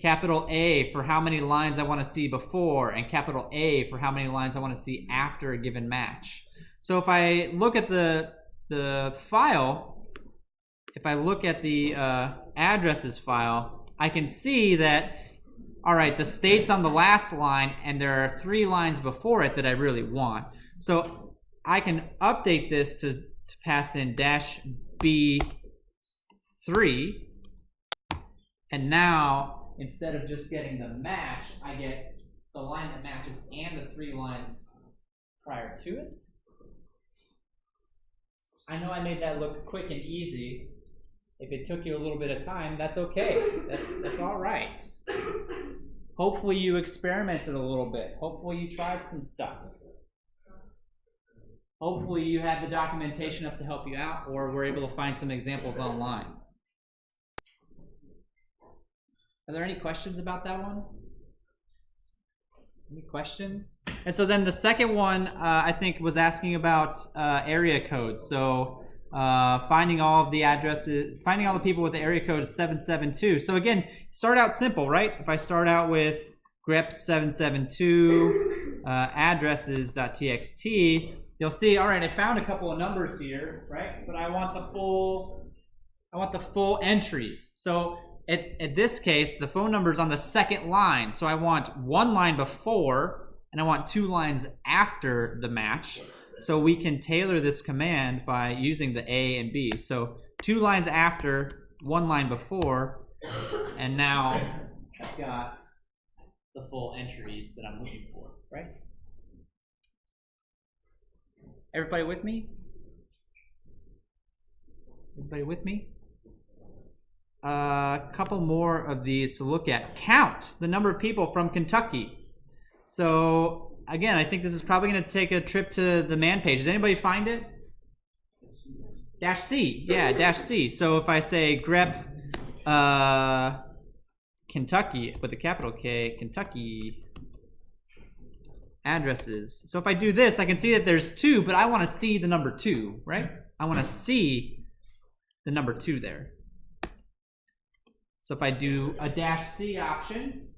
Capital A for how many lines I want to see before, and capital A for how many lines I want to see after a given match. So if I look at the file, if I look at the addresses file, I can see that, all right, the state's on the last line, and there are 3 lines before it that I really want. So I can update this to pass in -B3, and now instead of just getting the match, I get the line that matches and the 3 lines prior to it. I know I made that look quick and easy. If it took you a little bit of time, that's okay. That's all right. Hopefully you experimented a little bit. Hopefully you tried some stuff. Hopefully you have the documentation up to help you out, or we're able to find some examples online. Are there any questions about that one? Any questions? And so then the second one, I think, was asking about area codes. So finding all of the addresses, finding all the people with the area code 772. So again, start out simple, right? If I start out with grep 772 addresses.txt, you'll see, all right, I found a couple of numbers here, right? But I want the full entries. So at this case, the phone number is on the second line. So I want one line before, and I want 2 lines after the match. So we can tailor this command by using the A and B. So 2 lines after, 1 line before, and now I've got the full entries that I'm looking for, right? Everybody with me? Everybody with me? A couple more of these to look at. Count the number of people from Kentucky. So again, I think this is probably going to take a trip to the man page. Does anybody find it? -C. Yeah, -C. So if I say grep Kentucky with a capital K, Kentucky addresses. So if I do this, I can see that there's 2, but I want to see the number 2, right? I want to see the number 2 there. So if I do a -C option,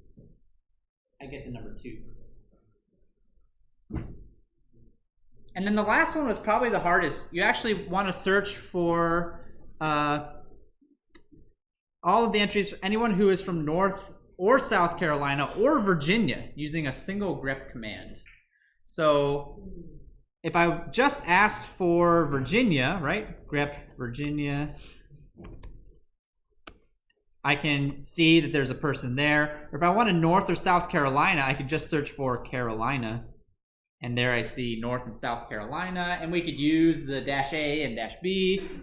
I get the number 2. And then the last one was probably the hardest. You actually want to search for all of the entries, anyone who is from North or South Carolina or Virginia, using a single grep command. So if I just asked for Virginia, right, grep Virginia, I can see that there's a person there. Or if I wanted North or South Carolina, I could just search for Carolina. And there I see North and South Carolina. And we could use the -A and -B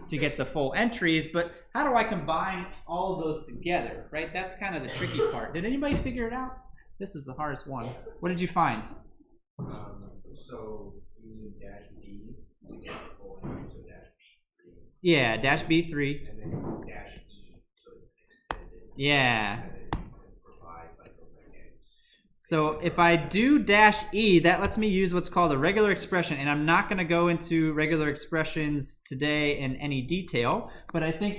to get the full entries. But how do I combine all of those together, right? That's kind of the tricky part. Did anybody figure it out? This is the hardest one. What did you find? So you need -B to get the full entry, so -B3. Yeah, -B3. And then -E, so it's extended. Yeah. And then you can provide like a mechanic. So if I do -E, that lets me use what's called a regular expression. And I'm not going to go into regular expressions today in any detail, but I think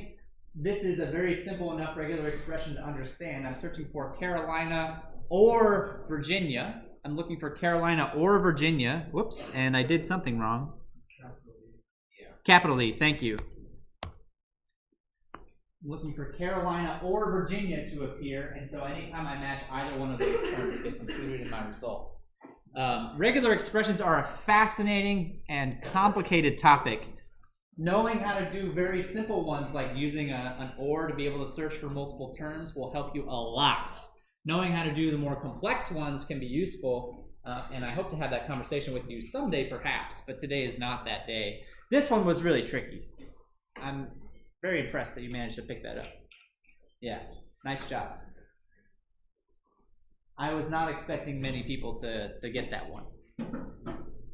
this is a very simple enough regular expression to understand. I'm searching for Carolina or Virginia. I'm looking for Carolina or Virginia. Whoops, and I did something wrong. Capital E, thank you. I'm looking for Carolina or Virginia to appear, and so anytime I match either one of those terms, it gets included in my result. Regular expressions are a fascinating and complicated topic. Knowing how to do very simple ones like using an OR to be able to search for multiple terms will help you a lot. Knowing how to do the more complex ones can be useful, and I hope to have that conversation with you someday perhaps, but today is not that day. This one was really tricky. I'm very impressed that you managed to pick that up. Yeah, nice job. I was not expecting many people to get that one,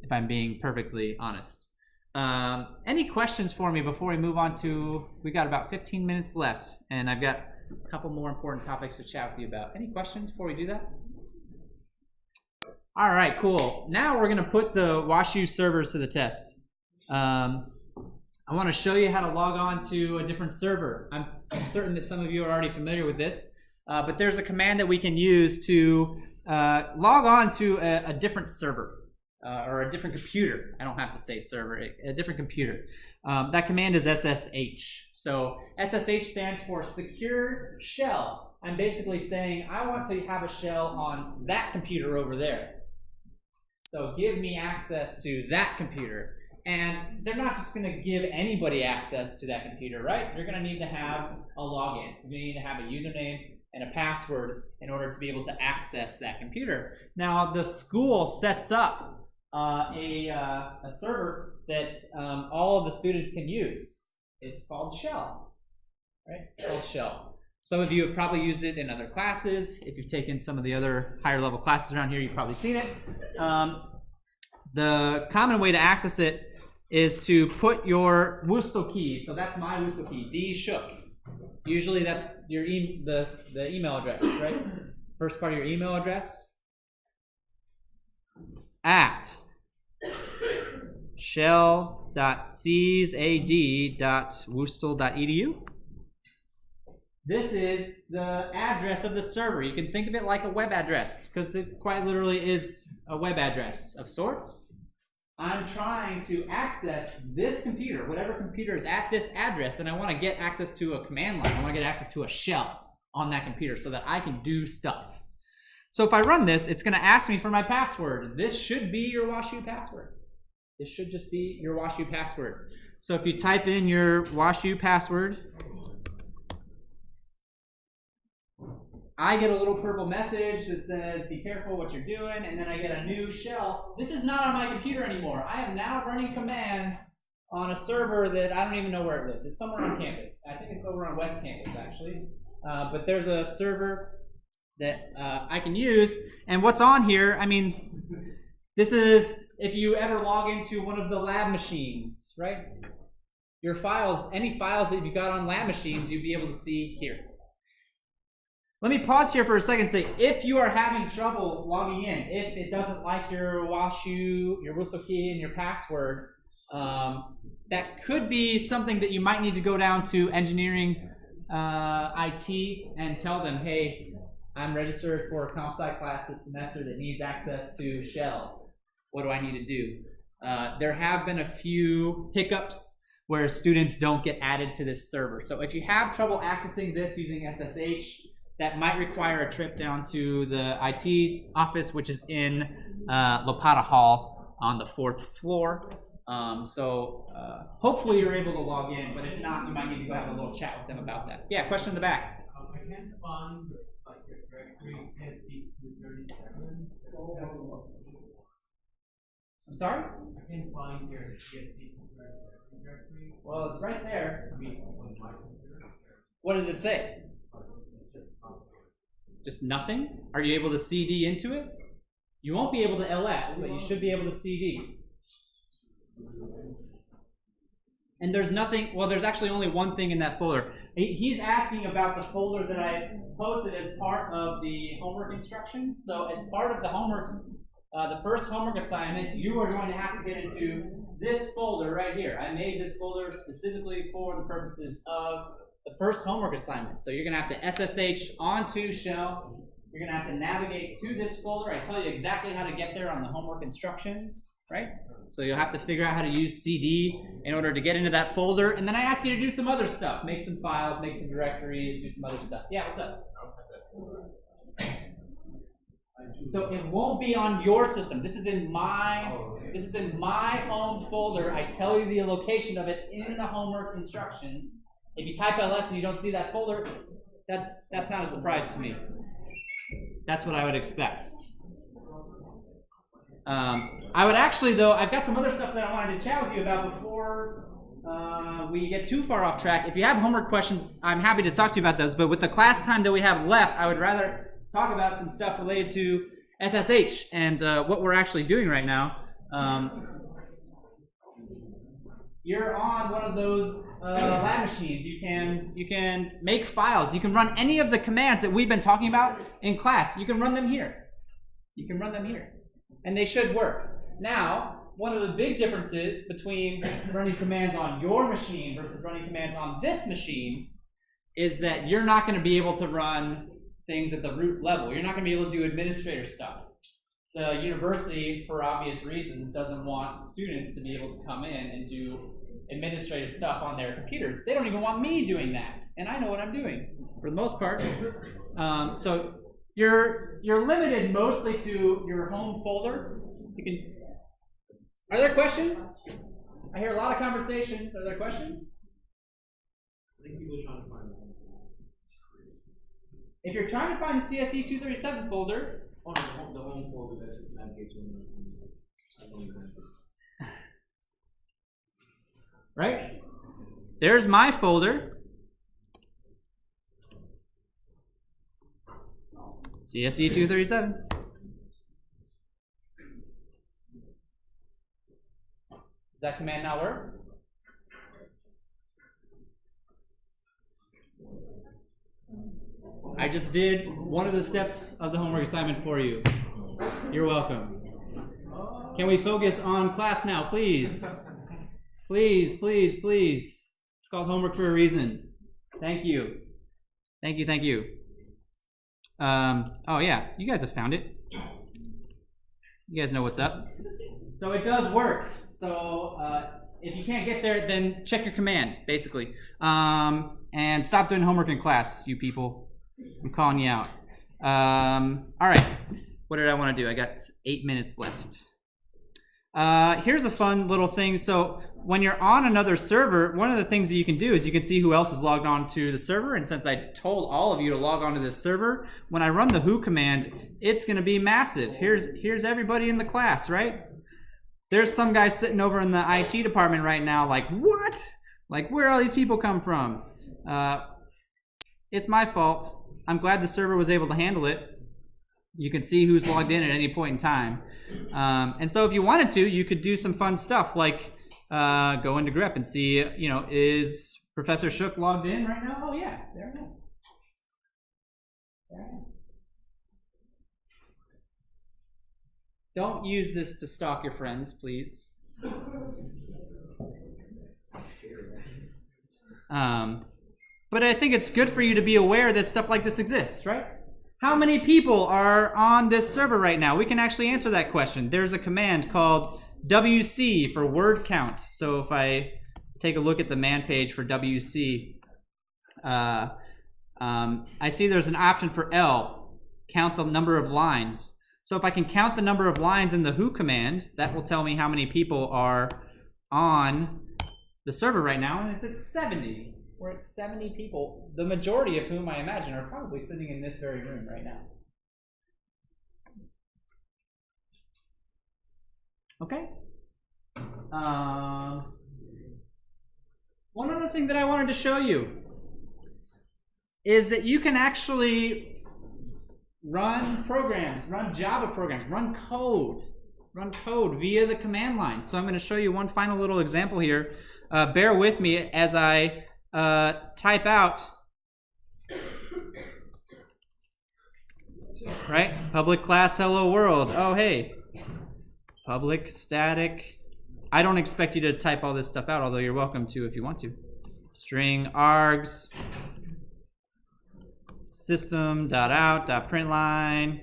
if I'm being perfectly honest. Any questions for me before we move on to, we got about 15 minutes left, and I've got a couple more important topics to chat with you about. Any questions before we do that? All right, cool. Now we're going to put the WashU servers to the test. I want to show you how to log on to a different server. I'm certain that some of you are already familiar with this, but there's a command that we can use to log on to a different server. Or a different computer. I don't have to say server, a different computer. That command is SSH. So SSH stands for Secure Shell. I'm basically saying I want to have a shell on that computer over there. So give me access to that computer. And they're not just going to give anybody access to that computer, right? You're going to need to have a login. You're going to need to have a username and a password in order to be able to access that computer. Now, the school sets up a server that all of the students can use. It's called Shell, right? It's called Shell. Some of you have probably used it in other classes. If you've taken some of the other higher level classes around here, you've probably seen it. The common way to access it is to put your WSDL key. So that's my WSDL key, D Shook. Usually that's your the email address, right? First part of your email address. At shell.csad.wustl.edu. This is the address of the server. You can think of it like a web address because it quite literally is a web address of sorts. I'm trying to access this computer, whatever computer is at this address, and I want to get access to a command line. I want to get access to a shell on that computer so that I can do stuff. So if I run this, it's going to ask me for my password. This should be your WashU password. This should just be your WashU password. So if you type in your WashU password, I get a little purple message that says, be careful what you're doing, and then I get a new shell. This is not on my computer anymore. I am now running commands on a server that I don't even know where it lives. It's somewhere on campus. I think it's over on West Campus, actually. But there's a server that I can use, and what's on here, I mean, this is if you ever log into one of the lab machines, right? Your files, any files that you've got on lab machines, you'll be able to see here. Let me pause here for a second and say, if you are having trouble logging in, if it doesn't like your WashU, your whistle key, and your password, that could be something that you might need to go down to engineering IT and tell them, hey, I'm registered for a comp sci class this semester that needs access to shell. What do I need to do? There have been a few hiccups where students don't get added to this server. So if you have trouble accessing this using SSH, that might require a trip down to the IT office, which is in Lopata Hall on the 4th floor. Hopefully you're able to log in, but if not, you might need to go have a little chat with them about that. Yeah, question in the back. I can't find like your directory CSE237. I'm sorry? I can't find your CSE237 directory. Well, it's right there. I mean, on my computer. What does it say? Just nothing? Are you able to CD into it? You won't be able to LS, but you should be able to CD. And there's nothing, well, there's actually only one thing in that folder. He's asking about the folder that I posted as part of the homework instructions. So as part of the homework, the first homework assignment, you are going to have to get into this folder right here. I made this folder specifically for the purposes of the first homework assignment. So you're going to have to SSH onto shell. You're going to have to navigate to this folder. I tell you exactly how to get there on the homework instructions, right? So you'll have to figure out how to use CD in order to get into that folder. And then I ask you to do some other stuff. Make some files, make some directories, do some other stuff. Yeah, what's up? So it won't be on your system. This is in my home folder. I tell you the location of it in the homework instructions. If you type LS and you don't see that folder, that's not a surprise to me. That's what I would expect. I would actually, though, I've got some other stuff that I wanted to chat with you about before we get too far off track. If you have homework questions, I'm happy to talk to you about those. But with the class time that we have left, I would rather talk about some stuff related to SSH and what we're actually doing right now. You're on one of those lab machines. You can make files. You can run any of the commands that we've been talking about in class. You can run them here. You can run them here. And they should work. Now, one of the big differences between running commands on your machine versus running commands on this machine is that you're not going to be able to run things at the root level. You're not going to be able to do administrator stuff. The university, for obvious reasons, doesn't want students to be able to come in and do administrative stuff on their computers. They don't even want me doing that, and I know what I'm doing for the most part. So you're limited mostly to your home folder. You can. Are there questions? I hear a lot of conversations. Are there questions? I think people are trying to find that. If you're trying to find the CSE237 folder. Oh, no, the home folder that's just navigates Right? There's my folder. CSE237. Does that command not work? I just did one of the steps of the homework assignment for you. You're welcome. Can we focus on class now, please? Please, please, please. It's called homework for a reason. Thank you. Thank you, thank you. Oh yeah, you guys have found it. You guys know what's up. So it does work. So if you can't get there, then check your command, basically. And stop doing homework in class, you people. I'm calling you out. All right. What did I want to do? I got 8 minutes left. Here's a fun little thing. So when you're on another server, one of the things that you can do is you can see who else is logged on to the server. And since I told all of you to log on to this server, when I run the who command, it's going to be massive. Here's everybody in the class, right? There's some guy sitting over in the IT department right now like, what? Like, where all these people come from? It's my fault. I'm glad the server was able to handle it. You can see who's logged in at any point in time. And so if you wanted to, you could do some fun stuff like go into grep and see, is Professor Shook logged in right now? Oh yeah, there I am. There I am. Don't use this to stalk your friends, please. But I think it's good for you to be aware that stuff like this exists, right? How many people are on this server right now? We can actually answer that question. There's a command called WC for word count. So if I take a look at the man page for WC, I see there's an option for L, count the number of lines. So if I can count the number of lines in the who command, that will tell me how many people are on the server right now, and it's at 70. We're at 70 people, the majority of whom I imagine are probably sitting in this very room right now. Okay. One other thing that I wanted to show you is that you can actually run programs, run Java programs, run code via the command line. So I'm going to show you one final little example here. Bear with me as I type out, right? Public class hello world. Oh, hey. Public static. I don't expect you to type all this stuff out, although you're welcome to if you want to. String args. System.out.println.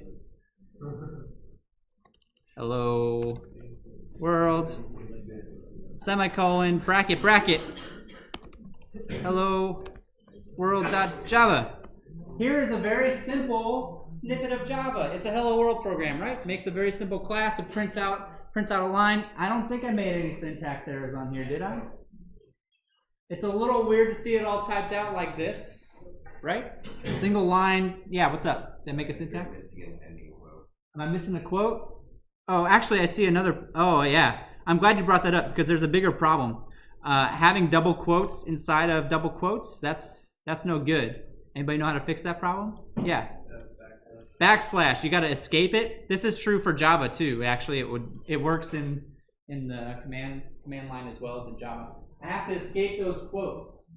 Hello world. Semicolon, bracket, bracket. Hello world.java. Here is a very simple snippet of Java. It's a hello world program, right? Makes a very simple class. It prints out a line. I don't think I made any syntax errors on here, did I? It's a little weird to see it all typed out like this, right? Single line. Yeah, what's up? Did I make a syntax? Am I missing a quote? Oh, actually, I see another. Oh, yeah. I'm glad you brought that up because there's a bigger problem. Having double quotes inside of double quotes, that's no good. Anybody know how to fix that problem? Yeah. Backslash. You got to escape it. This is true for Java too. Actually, it works in the command line as well as in Java. I have to escape those quotes.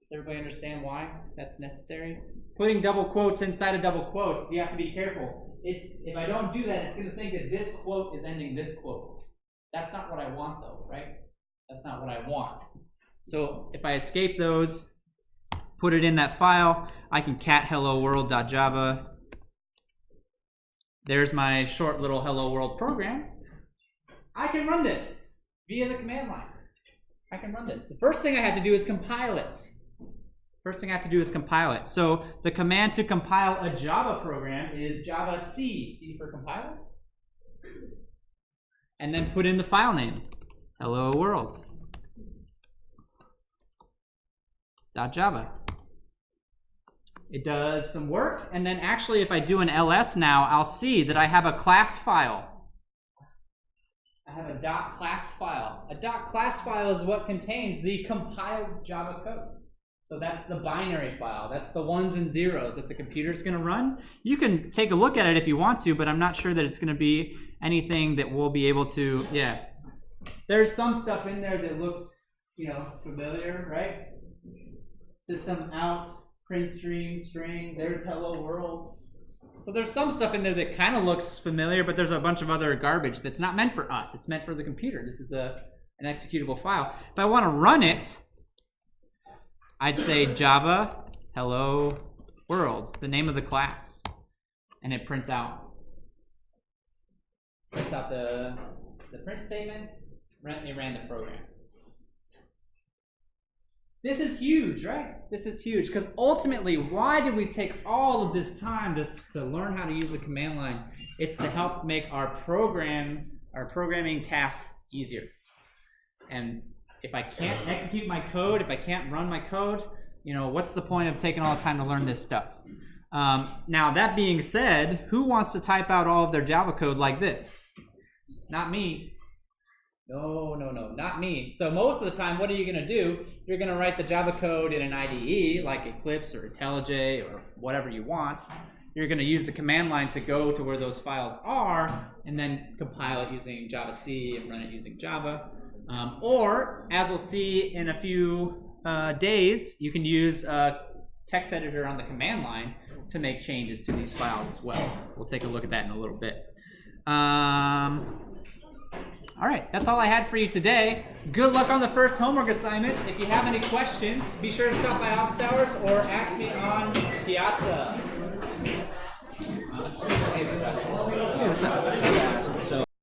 Does everybody understand why that's necessary? Putting double quotes inside of double quotes, you have to be careful. If I don't do that, it's going to think that this quote is ending this quote. That's not what I want though, right? That's not what I want. So if I escape those, put it in that file, I can cat hello world.java. There's my short little hello world program. I can run this via the command line. I can run this. The first thing I have to do is compile it. So the command to compile a Java program is Java C. C for compiler. And then put in the file name. Hello world. .java. It does some work, and then actually if I do an ls now, I'll see that I have a class file. I have a .class file. A .class file is what contains the compiled Java code. So that's the binary file. That's the ones and zeros that the computer's going to run. You can take a look at it if you want to, but I'm not sure that it's going to be anything that we'll be able to, yeah. There's some stuff in there that looks, familiar, right? System out, print string, there's hello world. So there's some stuff in there that kind of looks familiar, but there's a bunch of other garbage that's not meant for us. It's meant for the computer. This is an executable file. If I want to run it, I'd say Java hello world, the name of the class, and it prints out. prints out the print statement, they ran the program. This is huge, right? This is huge, because ultimately, why did we take all of this time to learn how to use the command line? It's to help make our programming tasks easier. And if I can't execute my code, if I can't run my code, what's the point of taking all the time to learn this stuff? Now, that being said, who wants to type out all of their Java code like this? Not me. No, not me. So most of the time, what are you going to do? You're going to write the Java code in an IDE, like Eclipse or IntelliJ or whatever you want. You're going to use the command line to go to where those files are, and then compile it using Javac and run it using Java. Or, as we'll see in a few days, you can use a text editor on the command line to make changes to these files as well. We'll take a look at that in a little bit. All right, that's all I had for you today. Good luck on the first homework assignment. If you have any questions, be sure to stop by office hours or ask me on Piazza. Hey, what's up?